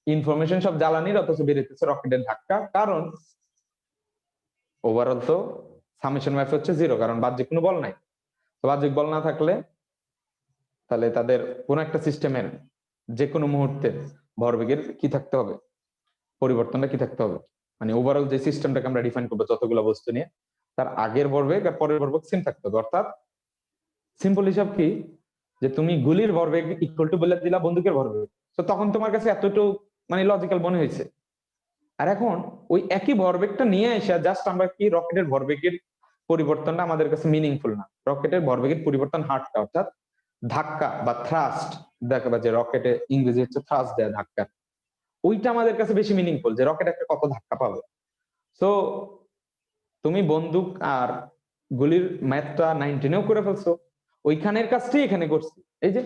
ইনফরমেশন সব জ্বালানির, অথচ বের হচ্ছে রকেটের ধাক্কা, কারণ ওভারঅল তো সামেশন ম্যাথ হচ্ছে 0, কারণ বাহ্যিক কোনো বল নাই। তো বাহ্যিক বল না থাকলে তাহলে তাদের কোন একটা সিস্টেমের যে কোনো মুহূর্তে ভরবেগের কি থাকতে হবে, পরিবর্তনটা কি থাকতে হবে, মানে ওভারঅল যে সিস্টেমটাকে আমরা ডিফাইন করবো যতগুলো বস্তু নিয়ে, তার আগের ভরবেগ আর পরের ভরবেগ সেম থাকতে হবে। অর্থাৎ সিম্পল হিসাব কি, যে তুমি গুলির ভরবেগ ইকুয়াল টু বলে দিলা বন্দুকের ভরবেগ, তো তখন তোমার কাছে এতটুকু মানে লজিক্যাল মনে হয়েছে। আর এখন ওই একই ভরবেগটা নিয়ে এসে জাস্ট আমরা কি রকেটের ভরবেগের পরিবর্তনটা আমাদের কাছে মিনিংফুল না, রকেটের ভরবেগের পরিবর্তন হারটা, অর্থাৎ ধাক্কা বা থ্রাস্ট, দেখবা যে রকেটে ইংরেজি হচ্ছে থ্রাস্ট দেয় ধাক্কা, ওইটা আমাদের কাছে বেশি মিনিংফুল, যে রকেট একটা কত ধাক্কা পাবে। সো তুমি বন্দুক আর গুলির ম্যাথটা 19-এও করে ফেলছো, ওইখানের কাজটাই এখানে করছি। এই যে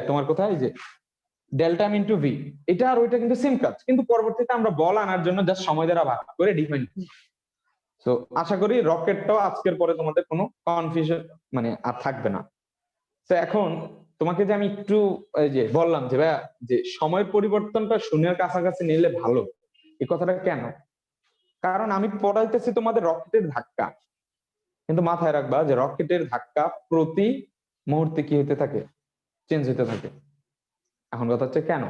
তোমার কোথায় এই যে ডেল্টা এম ইন্টু ভি, এটা আর ওইটা কিন্তু সেম কাজ, কিন্তু পরবর্তীতে আমরা বল আনার জন্য জাস্ট সময় দ্বারা ভাগ করে ডিফাইন করি। তো আশা করি রকেটটাও আজকের পরে তোমাদের কোনো কনফিউশন মানে আর থাকবে না। তো এখন তোমাকে যে আমি একটু এই যে বললাম যে ভাইয়া যে সময়ের পরিবর্তনটা শূন্যের কাছাকাছি নিলে ভালো, এই কথাটা কেন? কারণ আমি পড়াইতেছি তোমাদের রকেটের ধাক্কা, কিন্তু মাথায় রাখবা যে রকেটের ধাক্কা প্রতি মুহূর্তে কি হতে থাকে, চেঞ্জ হতে থাকে। এখন কথা হচ্ছে কেন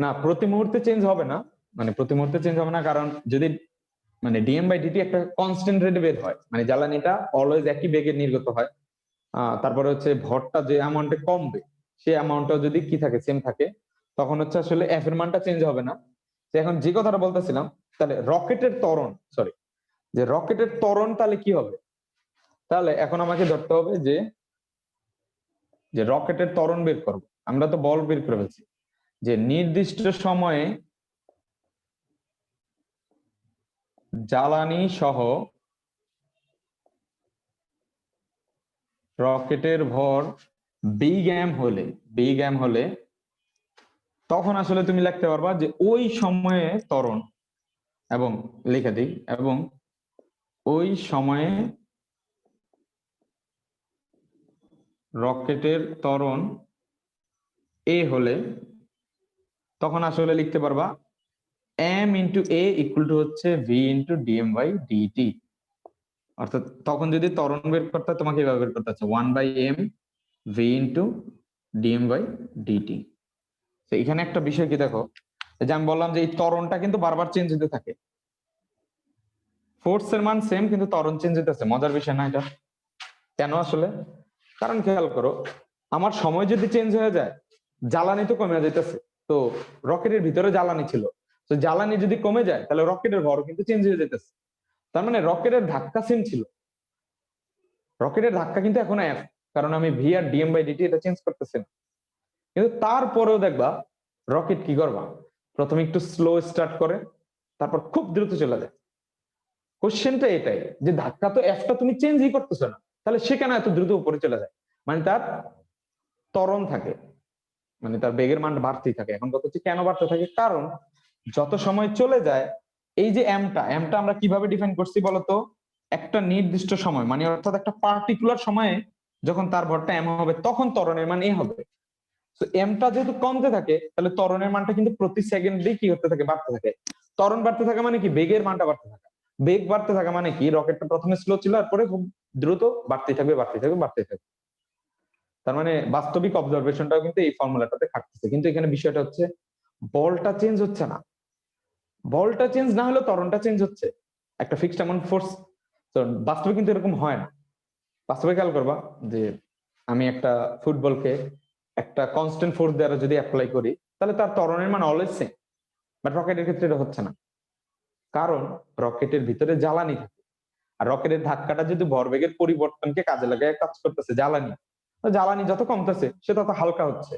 না প্রতি মুহূর্তে চেঞ্জ হবে না, মানে প্রতি মুহূর্তে চেঞ্জ হবে না, কারণ যদি মানে ডিএম বাই ডিটি একটা কনস্ট্যান্ট রেটে বের হয়, মানে জ্বালানিটা অলওয়েজ একই বেগে নির্গত হয়, তারপরে হচ্ছে ভরটা যে অ্যামাউন্টে কমবে সেই অ্যামাউন্টটা যদি কি থাকে সেম থাকে, তখন হচ্ছে আসলে এফ এর মানটা চেঞ্জ হবে না। তো এখন যে কথাটা বলতেছিলাম, তাহলে রকেটের ত্বরণ যে রকেটের ত্বরণ তাহলে কি হবে, তাহলে এখন আমাকে ধরতে হবে যে যে রকেটের ত্বরণ বের করব, আমরা তো বল বের করে ফেলছি, যে নির্দিষ্ট সময়ে জ্বালানি সহ রকেটের ভর বিগ এম হলে তখন আসলে তুমি লিখতে পারবা যে ওই সময়ে ত্বরণ, এবং লিখে দিই, এবং ওই সময়ে রকেটের ত্বরণ এ হলে তখন আসলে লিখতে পারবা m into a equal to হচ্ছে v into DM by dt. অর্থাৎ তখন যদি ত্বরণ বের করতে হয় তোমাকে এভাবে বের করতে হচ্ছে 1/m V into DM by DT. তো এখানে একটা বিষয় কি দেখো, যে আমি বললাম যে এই ত্বরণটা কিন্তু বারবার চেঞ্জ হতে থাকে, ফোর্সের মান সেম কিন্তু ত্বরণ চেঞ্জ হতেছে। মজার বিষয় না এটা? কেন আসলে? কারণ খেয়াল করো, আমার সময় যদি চেঞ্জ হয়ে যায় জ্বালানি তো কমে যাইতেছে, তো রকেটের ভিতরে জ্বালানি ছিল, তো জ্বালানি যদি কমে যায় তাহলে রকেটের ভরও কিন্তু চেঞ্জ হয়ে যেতেছে। তার মানে রকেটের ধাক্কা সেম ছিল, রকেটের ধাক্কা কিন্তু এখন এফ, কারণ আমি ভি আর ডিএম বাই ডিটি এটা চেঞ্জ করতেছি না। কিন্তু তারপরেও দেখবা রকেট কি করবা, প্রথমে একটু স্লো স্টার্ট করে তারপর খুব দ্রুত চলে যায়। কোশ্চেনটা এটাই যে ধাক্কা তো এফটা তুমি চেঞ্জই করতেছো না, তাহলে সে কেন এত দ্রুত উপরে চলে যায়? মানে তার ত্বরণ থাকে, মানে তার বেগের মান বাড়তেই থাকে। এখন কথা হচ্ছে কেন বাড়তে থাকে, কারণ যত সময় চলে যায়, এই যে এমটা আমরা কিভাবে ডিফাইন করছি বলতো, একটা নির্দিষ্ট সময় মানে অর্থাৎ একটা পার্টিকুলার সময়ে যখন তার ভরটা এম হবে তখন ত্বরণের মান এ হবে। তো এমটা যেহেতু কমতে থাকে তাহলে ত্বরণের মানটা কিন্তু প্রতি সেকেন্ডে কি হতে থাকে, বাড়তে থাকে। ত্বরণ বাড়তে থাকা মানে কি, বেগের মানটা বাড়তে থাকা। বেগ বাড়তে থাকা মানে কি, রকেটটা প্রথমে স্লো ছিল তারপরে খুব দ্রুত বাড়তেই থাকবে বাড়তেই থাকবে বাড়তেই থাকবে। তার মানে বাস্তবিক অবজারভেশনটাও কিন্তু এই ফর্মুলাটাতে খাটতেছে। কিন্তু এখানে বিষয়টা হচ্ছে বলটা চেঞ্জ হচ্ছে না, বলটা চেঞ্জ না হলেও ত্বরণটা চেঞ্জ হচ্ছে, একটা ফিক্সড অ্যামাউন্ট ফোর্স। তো বাস্তবে কিন্তু এরকম হয় না। বাস্তবে খেয়াল করবা যে আমি একটা ফুটবলকে একটা কনস্ট্যান্ট ফোর্স দ্বারা যদি অ্যাপ্লাই করি তাহলে তার ত্বরণের মান অলওয়েজ সেম, বাট রকেটের ক্ষেত্রে এটা হচ্ছে না, কারণ রকেটের ভিতরে জ্বালানি থাকে। আর রকেটের ধাক্কাটা যদি ভরবেগের পরিবর্তনকে কাজে লাগায় কাজ করতেছে জ্বালানি, তো জ্বালানি যত কমতেছে সে তত হালকা হচ্ছে।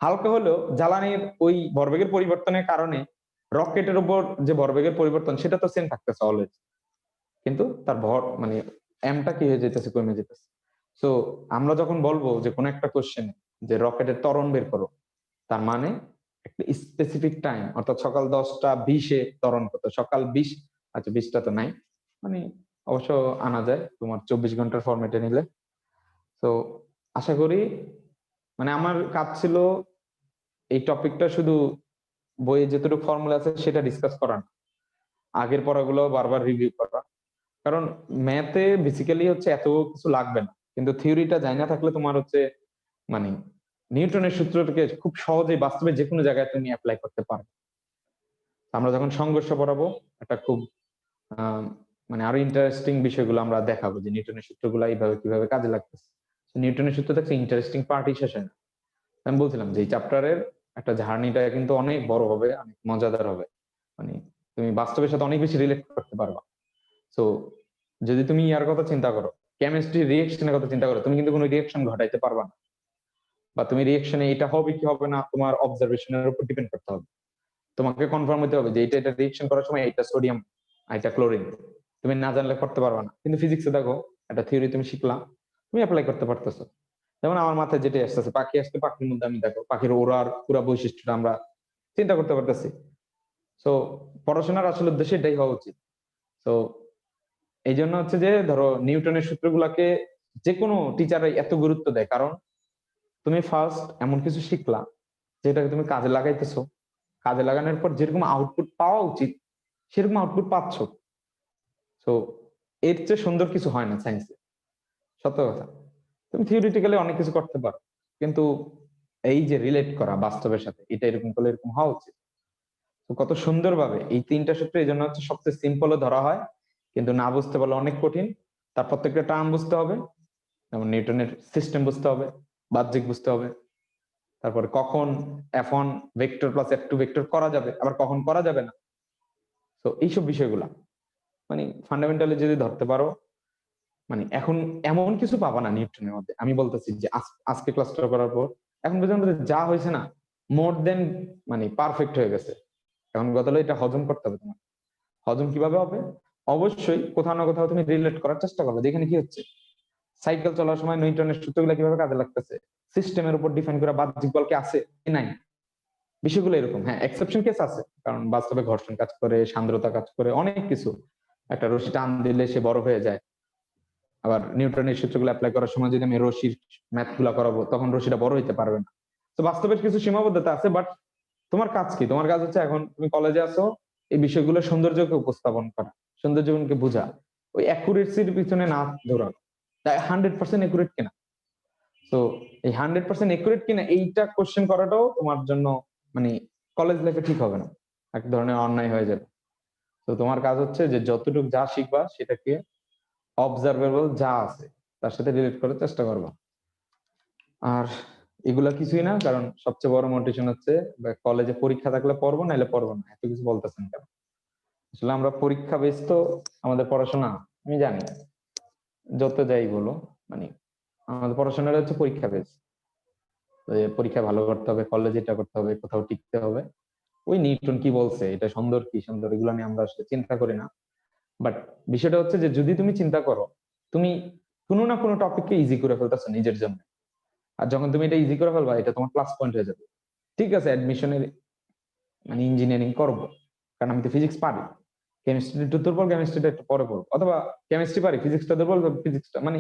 হালকা হলেও জ্বালানির ওই ভরবেগের পরিবর্তনের কারণে রকেটের উপর যে ভরবেগের পরিবর্তন সেটা তো সেম থাকতেছে অলওয়েজ, কিন্তু তার ভর মানে এমটা কি হয়ে যেতেছে, কমে যেতেছে। সো আমরা যখন বলবো যে কোনো একটা কোশ্চেনে যে রকেটের ত্বরণ বের করো, তার মানে একটা স্পেসিফিক টাইম, অর্থাৎ সকাল 10টা 20-এ ত্বরণ কত, সকাল 20, আচ্ছা 20টা তো নাই, মানে অবশ্য আনা যায় তোমার 24 ঘন্টার ফরম্যাটে নিলে। তো আশা করি মানে আমার কাজ ছিল এই টপিকটা শুধু বইয়ে যতটুকু ফর্মুলা আছে সেটা ডিসকাস করা না, আগের পড়াগুলো বারবার রিভিউ করা। কারণ ম্যাথে বেসিক্যালি হচ্ছে এত কিছু লাগবে না, কিন্তু থিওরিটা জানা থাকলে তোমার হচ্ছে মানে নিউটনের সূত্রটাকে খুব সহজেই বাস্তবে যে কোনো জায়গায় তুমি অ্যাপ্লাই করতে পারো। আমরা যখন সংঘর্ষ পড়াবো একটা খুব আহ, মানে আরো ইন্টারেস্টিং বিষয়গুলো আমরা দেখাবো যে নিউটনের সূত্রগুলো এইভাবে কিভাবে কাজে লাগতেছে। নিউটনের সূত্র একটা ইন্টারেস্টিং পার্টই শেষ হয় না। আমি বলছিলাম যে এই চ্যাপ্টারের একটা জার্নিটা কিন্তু অনেক বড় হবে, অনেক মজাদার হবে, মানে তুমি বাস্তবের সাথে অনেক বেশি রিলেট করতে পারবা। তো যদি তুমি ইয়ার কথা চিন্তা করো, কেমিস্ট্রি রিয়েকশনের কথা চিন্তা করো, তুমি কিন্তু কোনো রিয়েকশন ঘটাইতে পারবা না, বা তুমি রিয়েকশনে এটা হবে কি হবে না তোমার অবজারভেশনের উপর ডিপেন্ড করতে হবে। তোমাকে কনফার্ম হতে হবে যে এটা রিয়েকশন করার সময় এটা সোডিয়াম এটা ক্লোরিন, তুমি না জানলে করতে পারবা না। কিন্তু ফিজিক্সে দেখো একটা থিওরি তুমি শিখলা, তুমি অ্যাপ্লাই করতে পারতেছো। যেমন আমার মাথায় যেটা আসতেছে, পাখি আসতে, পাখির মধ্যে আমি দেখো পাখির ওড়ার পুরা বৈশিষ্ট্যটা আমরা চিন্তা করতে পারতেছি। তো পড়াশোনার আসলে উদ্দেশ্য এটাই হওয়া উচিত। তো এই জন্য হচ্ছে যে ধরো নিউটনের সূত্রগুলাকে যে কোনো টিচারই এত গুরুত্ব দেয়, কারণ তুমি ফার্স্ট এমন কিছু শিখলা যেটাকে তুমি কাজে লাগাইতেছো, কাজে লাগানোর পর যেরকম আউটপুট পাওয়া উচিত সেরকম আউটপুট পাচ্ছ। তো এর চেয়ে সুন্দর কিছু হয় না সায়েন্সে, সত্য কথা। তুমি থিওরিটিক্যালি অনেক কিছু করতে পারো, কিন্তু এই যে রিলেট করা বাস্তবের সাথে, এটা এরকম করলে এরকম হওয়া উচিত। তো কত সুন্দরভাবে এই তিনটা সূত্র এই জন্য হচ্ছে সবচেয়ে সিম্পলও ধরা হয়, কিন্তু না বুঝতে পারলে অনেক কঠিন। তার প্রত্যেকটা টার্ম বুঝতে হবে, যেমন নিউটনের সিস্টেম বুঝতে হবে, বাহ্যিক বুঝতে হবে, তারপরে কখন F1 vector plus F2 vector করা যাবে আবার কখন করা যাবে না। তো এইসব বিষয়গুলা মানে ফান্ডামেন্টালি যদি ধরতে পারো, মানে এখন এমন কিছু পাবা না নিউটনের মধ্যে। আমি বলতেছি যে আজকে ক্লাসটা করার পর এখন পর্যন্ত যা হয়েছে না, মোর দেন মানে পারফেক্ট হয়ে গেছে। এখন কথা হলো এটা হজম করতে হবে তোমার। হজম কিভাবে হবে, অবশ্যই কোথাও না কোথাও তুমি রিলেট করার চেষ্টা করবে, যেখানে কি হচ্ছে সাইকেল চলার সময় নিউটনের সূত্রগুলো কিভাবে কাজে লাগতেছে, সিস্টেমের উপর ডিফাইন করা বাহ্যিক বল কি আছে কি নাই, বিষয়গুলো এরকম। হ্যাঁ, এক্সেপশন কেস আছে, কারণ বাস্তবে ঘর্ষণ কাজ করে, সান্দ্রতা কাজ করে, অনেক কিছু। একটা রশি টান দিলে সে বড় হয়ে যায়। আবার নিউটনের সূত্রগুলো অ্যাপ্লাই করার সময় যদি আমি রশির ম্যাথ গুলা করাবো তখন রশিটা বড় হইতে পারবে না। তো বাস্তবের কিছু সীমাবদ্ধতা আছে, বাট তোমার কাজ কি, তোমার কাজ হচ্ছে এখন তুমি কলেজে আসো এই বিষয়গুলো সৌন্দর্যকে উপস্থাপন করা, সৌন্দর্যকে বোঝা, ওই অ্যাকুরেসির পিছনে না দৌড়ানো। তাই 100% একুরেট কিনা, তো এই 100% একুরেট কিনা এইটা কোশ্চেন করাটাও তোমার জন্য মানে কলেজ লাইফে ঠিক হবে না, এক ধরনের অন্যায় হয়ে যাবে। তো তোমার কাজ হচ্ছে যে যতটুকু যা শিখবা সেটাকে অবজারভেবল যা আছে তার সাথে রিলেট করার চেষ্টা করবা। আর এগুলা কিছুই না, কারণ সবচেয়ে বড় মোটিভেশন হচ্ছে কলেজে পরীক্ষা থাকলে পড়বো, নাহলে পড়বো না, এত কিছু বলতেছেন কেন? আসলে আমরা পরীক্ষা বেস তো আমাদের পড়াশোনা, আমি জানি যত যাই বলো, মানে আমাদের পড়াশোনাটা হচ্ছে পরীক্ষা বেস। পরীক্ষা ভালো করতে হবে, কলেজে এটা করতে হবে, কোথাও টিকতে হবে। ওই নিউটন কি বলছে, এটা সুন্দর কি সুন্দর, এগুলো নিয়ে আমরা আসলে চিন্তা করি না। বাট বিষয়টা হচ্ছে যে যদি তুমি চিন্তা করো, তুমি কোনো না কোনো টপিককে ইজি করে ফেলতেছো নিজের জন্য, আর যখন তুমি এটা ইজি করে ফেলবা, এটা তোমার প্লাস পয়েন্ট হয়ে যাবে। ঠিক আছে, অ্যাডমিশনের মানে ইঞ্জিনিয়ারিং করবো, কারণ আমি তো ফিজিক্স পারি, কেমিস্ট্রি একটু দুর্বল, কেমিস্ট্রিটা একটু পরে পড়বো, অথবা কেমিস্ট্রি পারি, ফিজিক্সটা দুর্বল, ফিজিক্সটা মানে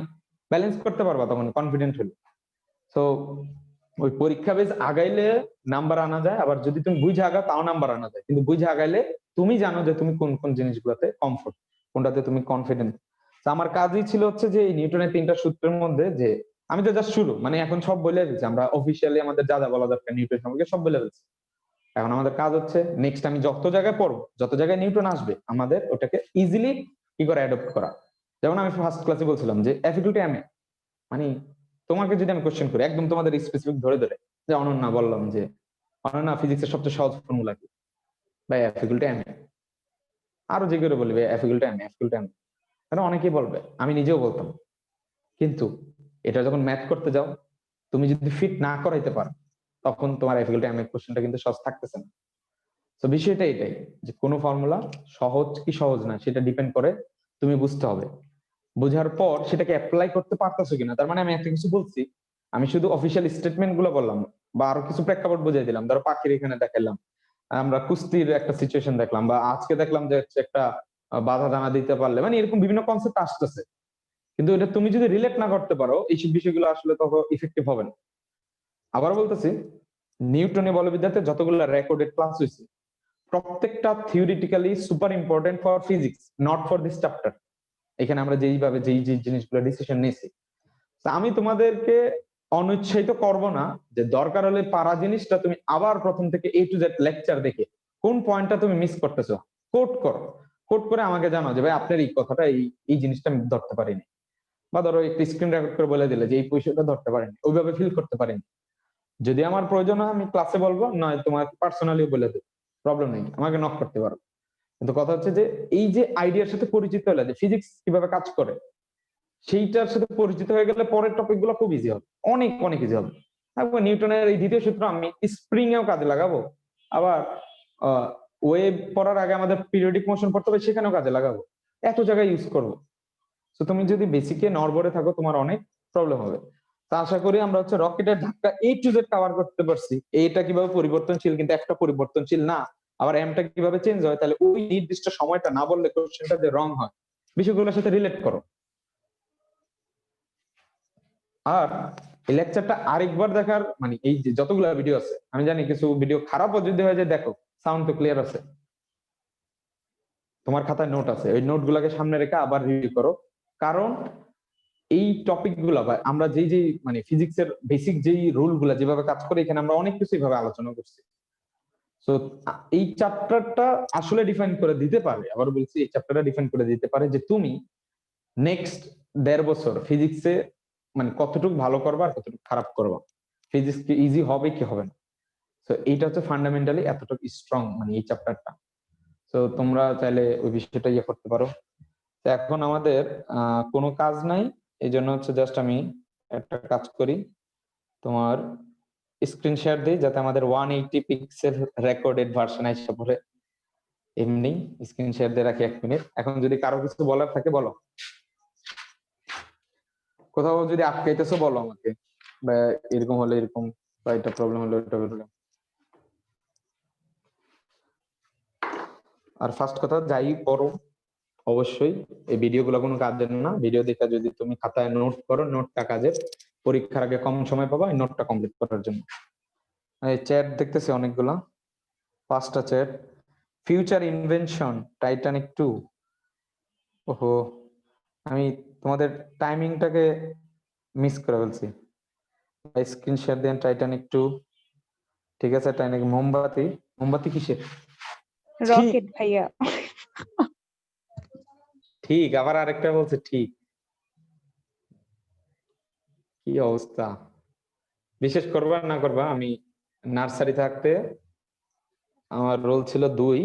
ব্যালেন্স করতে পারবা তখন কনফিডেন্ট হলে। তো ওই পরীক্ষা বেস আগাইলে নাম্বার আনা যায়, আবার যদি তুমি বুঝে আগা তাও নাম্বার আনা যায়, কিন্তু বুঝে আগাইলে তুমি জানো যে তুমি কোন কোন জিনিসগুলোতে কমফোর্ট, কোনটাতে তুমি কনফিডেন্ট। আমার কাজই ছিল হচ্ছে যে এই নিউটনের 3টা সূত্রের মধ্যে, যে আমি তো জাস্ট শুরু, মানে এখন সব বলে দিচ্ছি, আমরা অফিসিয়ালি আমাদের যা যা বলা দরকার নিউটন সম্পর্কে সব বলে দিচ্ছি। এখন আমাদের কাজ হচ্ছে নেক্সট আমি যত জায়গায় পড়বো, যত জায়গায় নিউটন আসবে, আমাদের ওটাকে ইজিলি কি করে অ্যাডপ্ট করা। যেমন আমি ফার্স্ট ক্লাসে বলছিলাম যে এফ ইকুয়াল টু এম এ, মানে তোমাকে যদি আমি কোশ্চেন করি একদম তোমাদের স্পেসিফিক ধরে ধরে, যে অনন্যা বললাম যে অনন্যা ফিজিক্সের সবচেয়ে সহজ ফর্মুলা কি, বা F equal to M A, আরো যে করে বলবে F equal to M, F equal to M, কারণ অনেকেই বলবে, আমি নিজেও বলতাম। কিন্তু এটা যখন ম্যাথ করতে যাও, তুমি যদি ফিট না করাইতে পারো, তখন তোমার এফ ইকুয়াল টু এম এর কোশ্চেনটা কিন্তু সহজ থাকতেছে না। তো বিষয়টা এটাই, যে কোনো ফর্মুলা সহজ কি সহজ না সেটা ডিপেন্ড করে তুমি বুঝতে হবে, বোঝার পর সেটাকে অ্যাপ্লাই করতে পারতেছো কিনা। তার মানে আমি একটা কিছু বলছি, আমি শুধু অফিসিয়াল স্টেটমেন্ট গুলো বললাম বা আরো কিছু প্রেক্ষাপট বুঝিয়ে দিলাম, ধরো পাখির এখানে দেখালাম, আমরা কুস্তির একটা সিচুয়েশন দেখলাম, বা আজকে দেখলাম যে হচ্ছে একটা বাধা দানা দিতে পারলে, মানে এরকম বিভিন্ন কনসেপ্ট আসতেছে, কিন্তু এটা তুমি যদি রিলেট না করতে পারো, এইসব বিষয়গুলো আসলে তখন ইফেক্টিভ হবে না। আবার বলতেছি, নিউটনের বলবিদ্যাতে যতগুলো রেকর্ডেড ক্লাস হয়েছে, প্রত্যেকটা theoretically super important for physics, not for this chapter. এখানে আমরা যেইভাবে যেই যে জিনিসগুলো ডিসিশন নিয়েছি, আমি তোমাদেরকে অনুৎসাহিত করব না যে দরকার হলে পারা জিনিসটা তুমি আবার প্রথম থেকে এ টু জেড লেকচার দেখে কোন পয়েন্টটা তুমি মিস করতেছো কোট করো, কোট করে আমাকে জানাও যে ভাই আপনার এই কথাটা এই এই জিনিসটা আমি ধরতে পারিনি, বা ধরো একটি স্ক্রিন রেকর্ড করে বলে দিলে যে এই পয়সাটা ধরতে পারিনি, ওইভাবে ফিল করতে পারিনি। যদি আমার প্রয়োজন হয় আমি ক্লাসে বলবো, নয় তোমার পার্সোনালি বলে দেবো, প্রবলেম নেই, আমাকে নক করতে পারো। কিন্তু কথা হচ্ছে যে এই যে আইডিয়ার সাথে পরিচিত হলে যে ফিজিক্স কিভাবে কাজ করে, সেইটার সাথে পরিচিত হয়ে গেলে পরের টপিক গুলো খুব ইজি হবে, অনেক অনেক ইজি হবে। তারপর নিউটনের এই দ্বিতীয় সূত্র আমি স্প্রিং এও কাজে লাগাবো, আবার ওয়েভ পড়ার আগে আমাদের পিরিয়ডিক মোশন পড়তে হবে, সেখানেও কাজে লাগাবো, এত জায়গায় ইউজ করবো। তো তুমি যদি বেসিকে নড়বড়ে থাকো, তোমার অনেক প্রবলেম হবে। তা আশা করি আমরা হচ্ছে রকেটের ধাক্কা এ টু জেড কভার করতে পারছি, এইটা কিভাবে পরিবর্তনশীল কিন্তু একটা পরিবর্তনশীল না, আবার এমটা কিভাবে চেঞ্জ হয়, তাহলে ওই নির্দিষ্ট সময়টা না বললে কোশ্চেনটা যে রং হয়, বিষয়গুলোর সাথে রিলেট করো। আর এই লেকচারটা আরেকবার দেখার মানে এই যে যতগুলা ভিডিও আছে, আমি জানি কিছু ভিডিও খারাপও যদি হয়ে যায়, দেখো সাউন্ড তো ক্লিয়ার আছে, তোমার খাতায় নোট আছে, ওই নোট গুলাকে সামনে রেখে আবার রিভিউ করো। কারণ এই টপিক গুলা বা আমরা যেই যেই মানে ফিজিক্সের বেসিক যেই রুল গুলা যেভাবে কাজ করে, এখানে আমরা অনেক কিছু এইভাবে আলোচনা করছি। তো এই চ্যাপ্টারটা আসলে ডিফাইন করে দিতে পারে, আবার বলছি এই চ্যাপ্টারটা ডিফাইন করে দিতে পারে যে তুমি নেক্সট 1.5 বছর ফিজিক্সে মানে কতটুকু ভালো করবা আর কতটুকু খারাপ করবা, ফিজিক্স কি ইজি হবে কি হবে না। তো এইটা হচ্ছে ফান্ডামেন্টালি এতটুকু স্ট্রং মানে এই চ্যাপ্টারটা। তো তোমরা চাইলে ওই বিষয়টা ইয়ে করতে পারো। তো এখন আমাদের কোনো কাজ নাই, এই জন্য হচ্ছে জাস্ট আমি একটা কাজ করি, তোমার স্ক্রিন শেয়ার দিই যাতে আমাদের 180 পিক্সেল রেকর্ডেড ভার্সন আসে পরে। এমনি স্ক্রিন শেয়ার দিয়ে রাখি 1 মিনিট। এখন যদি কারো কিছু বলার থাকে বলো, কোথাও যদি আটকাইতেছো বলো আমাকে, বা এরকম হলে এরকম, বা এটা প্রবলেম হলে এটা প্রবলেম। আর ফার্স্ট কথা, যাই করো অবশ্যই এই ভিডিও গুলো কোনো কাজের না, ভিডিও দেখে যদি তুমি খাতায় নোট করো, নোটটা কাজের, পরীক্ষার আগে কম সময় পাবা এই নোটটা কমপ্লিট করার জন্য। এই চ্যাট দেখতেছি অনেকগুলা, 5টা চ্যাট। ফিউচার ইনভেনশন টাইটানিক 2, ওহো আমি তোমাদের টাইমিংটাকে মিস করে ফেলছি। স্ক্রিন শেয়ার দেন টাইটানিক 2, ঠিক আছে। টাইটানিক মোমবাতি, মোমবাতি কিসের? ঠিক রকেট ভাইয়া। ঠিক, আবার আরেকটা বলছে ঠিক, কি অবস্থা। বিশেষ করবা না করবা, আমি নার্সারি থাকতে আমার রোল ছিল 2,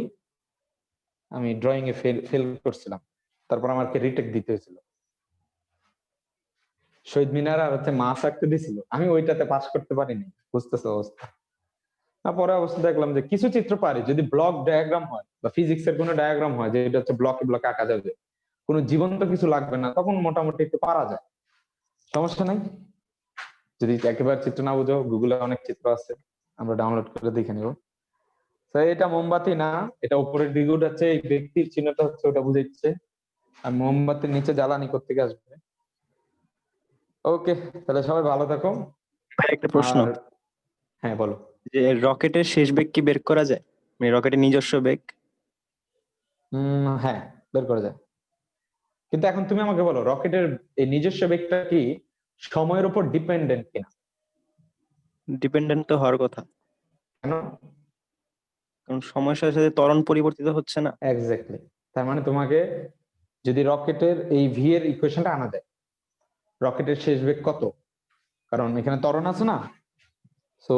আমি ড্রয়িং এ ফেল করছিলাম, তারপর আমাকে রিটেক দিতে হয়েছিল। শহীদ মিনার আর হচ্ছে মাছ আঁকতে দিছিল, আমি ওইটাতে পাস করতে পারিনি, বুঝতেছো অবস্থা। তারপরে অবস্থা দেখলাম যে কিছু চিত্র পারি, যদি ব্লক ডায়াগ্রাম হয় বা ফিজিক্স এর কোনো ডায়াগ্রাম হয় যে এটা হচ্ছে ব্লকে ব্লকে আঁকা যাবে, কোনো জীবন্ত কিছু লাগবে না, তখন মোটামুটি একটু পারা যায়, সমস্যা নাই। যদি একেবারে চিত্র না বুঝো, গুগলে অনেক চিত্র আছে, আমরা ডাউনলোড করে দেখে নিব। তো এটা মোমবাতি না, এটা উপরের দিকে উঠাচ্ছে, এই ব্যক্তির চিহ্নটা হচ্ছে ওটা বুঝাইছে, আর মোমবাতির নিচে জ্বালানি কোত্থেকে আসবে। ওকে, তাহলে সবাই ভালো থাকো। ভাই একটা প্রশ্ন, আর হ্যাঁ বলো। যে রকেটের শেষ বেগ কি বের করা যায়, মানে রকেটের নিজস্ব বেগ? হ্যাঁ, বের করা যায়। কিন্তু এখন তুমি আমাকে বলো, রকেটের এই নিজস্ব বেগটা কি সময়ের উপর ডিপেন্ডেন্ট কিনা? ডিপেন্ডেন্ট তো হওয়ার কথা, কেন? কারণ সময়ের সাথে সাথে ত্বরণ পরিবর্তিত হচ্ছে না। এক্স্যাক্টলি। তার মানে তোমাকে যদি রকেটের এই ভি এর ইকুয়েশনটা আনা যায়, রকেটের শেষ বেগ কত, কারণ এখানে ত্বরণ আছে না। সো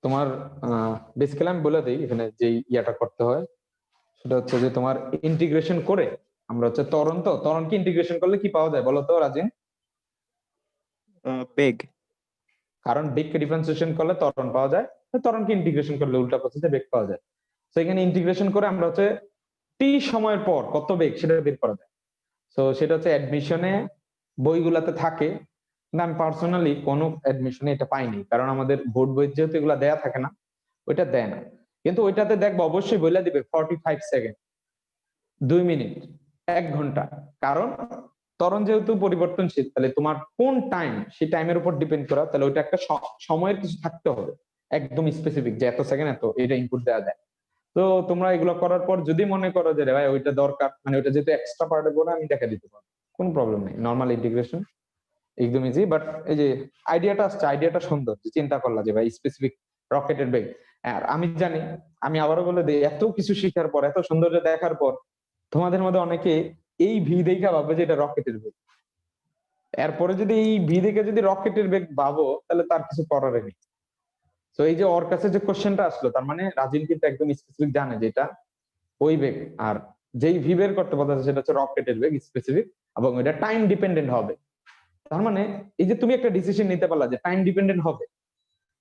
তোমার বেসিক্যালি আমি বলে দিই, এখানে যে ইয়াটা করতে হয় সেটা হচ্ছে যে তোমার ইন্টিগ্রেশন করে, আমরা হচ্ছে ত্বরণ, তো ত্বরণকে ইন্টিগ্রেশন করলে কি পাওয়া যায় বলো তো রাজিন? বেগ। কারণ বেগকে ডিফারেন্সিয়েশন করলে ত্বরণ পাওয়া যায়, তো ত্বরণকে ইন্টিগ্রেশন করলে উল্টা প্রসেসে বেগ পাওয়া যায়। তো এখানে ইন্টিগ্রেশন করে আমরা হচ্ছে টি সময়ের পর কত বেগ সেটা বের করা যায়। তো সেটা হচ্ছে অ্যাডমিশনে বইগুলাতে থাকে, না আমি পার্সোনালি কোনো অ্যাডমিশনে এটা পাইনি, কারণ আমাদের বোর্ড বই যেহেতু এগুলা দেয়া থাকে না, ওইটা দেয় না। কিন্তু ওইটাতে দেখবো অবশ্যই বলে দিবে 45 সেকেন্ড, 2 মিনিট, 1 ঘন্টা। কারণ ত্বরণ যেহেতু পরিবর্তনশীল, তাহলে তোমার কোন টাইম, সেই টাইমের উপর ডিপেন্ড করা, তাহলে ওইটা একটা সময়ের কিছু থাকতে হবে একদম স্পেসিফিক, যে এত সেকেন্ড এত এটা ইনপুট দেওয়া যায়। তো তোমরা এগুলো করার পর যদি মনে করো যে রে ভাই ওইটা দরকার, মানে ওইটা যেহেতু এক্সট্রা পার্টে পড়ে, আমি দেখা দিতে পারবো, কোনো প্রবলেম নেই, নর্মাল ইন্টিগ্রেশন একদম ইজি। বাট এই যে আইডিয়াটা আসছে, আইডিয়াটা সুন্দর, যে চিন্তা করলা যে ভাই স্পেসিফিক রকেটের বেগ। আর আমি জানি, আমি আবারও বলে দিই, এত কিছু শিখার পর, এত সৌন্দর্য দেখার পর, তোমাদের মধ্যে অনেকে এই ভি দেখা ভাববে যে এটা রকেটের বেগ। এরপরে যদি এই ভি দেখে যদি রকেটের বেগ ভাবো, তাহলে তার কিছু করার নেই। তো এই যে ওর কাছে যে কোশ্চেনটা আসলো, তার মানে রাজিন কিন্তু একদম স্পেসিফিক জানে যে এটা ওই বেগ, আর যেই ভি বের করতে বলতেছে সেটা হচ্ছে রকেটের বেগ স্পেসিফিক, এবং এটা টাইম ডিপেন্ডেন্ট হবে। তার মানে এই যে তুমি একটা ডিসিশন নিতে পারলা যে টাইম ডিপেন্ডেন্ট হবে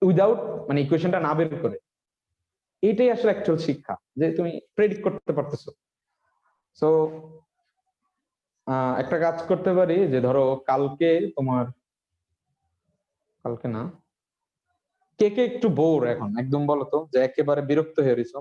উইদাউট, মানে ইকুয়েশনটা না বের করে, এটাই আসলে অ্যাকচুয়াল শিক্ষা, যে তুমি প্রেডিক্ট করতে পারতেছো। সো একটা কাজ করতে পারি, যে ধরো কালকে তোমার, কালকে না, কে কে একটু বোর এখন একদম, বলো তো, যে একেবারে বিরক্ত হয়ে রয়েছো?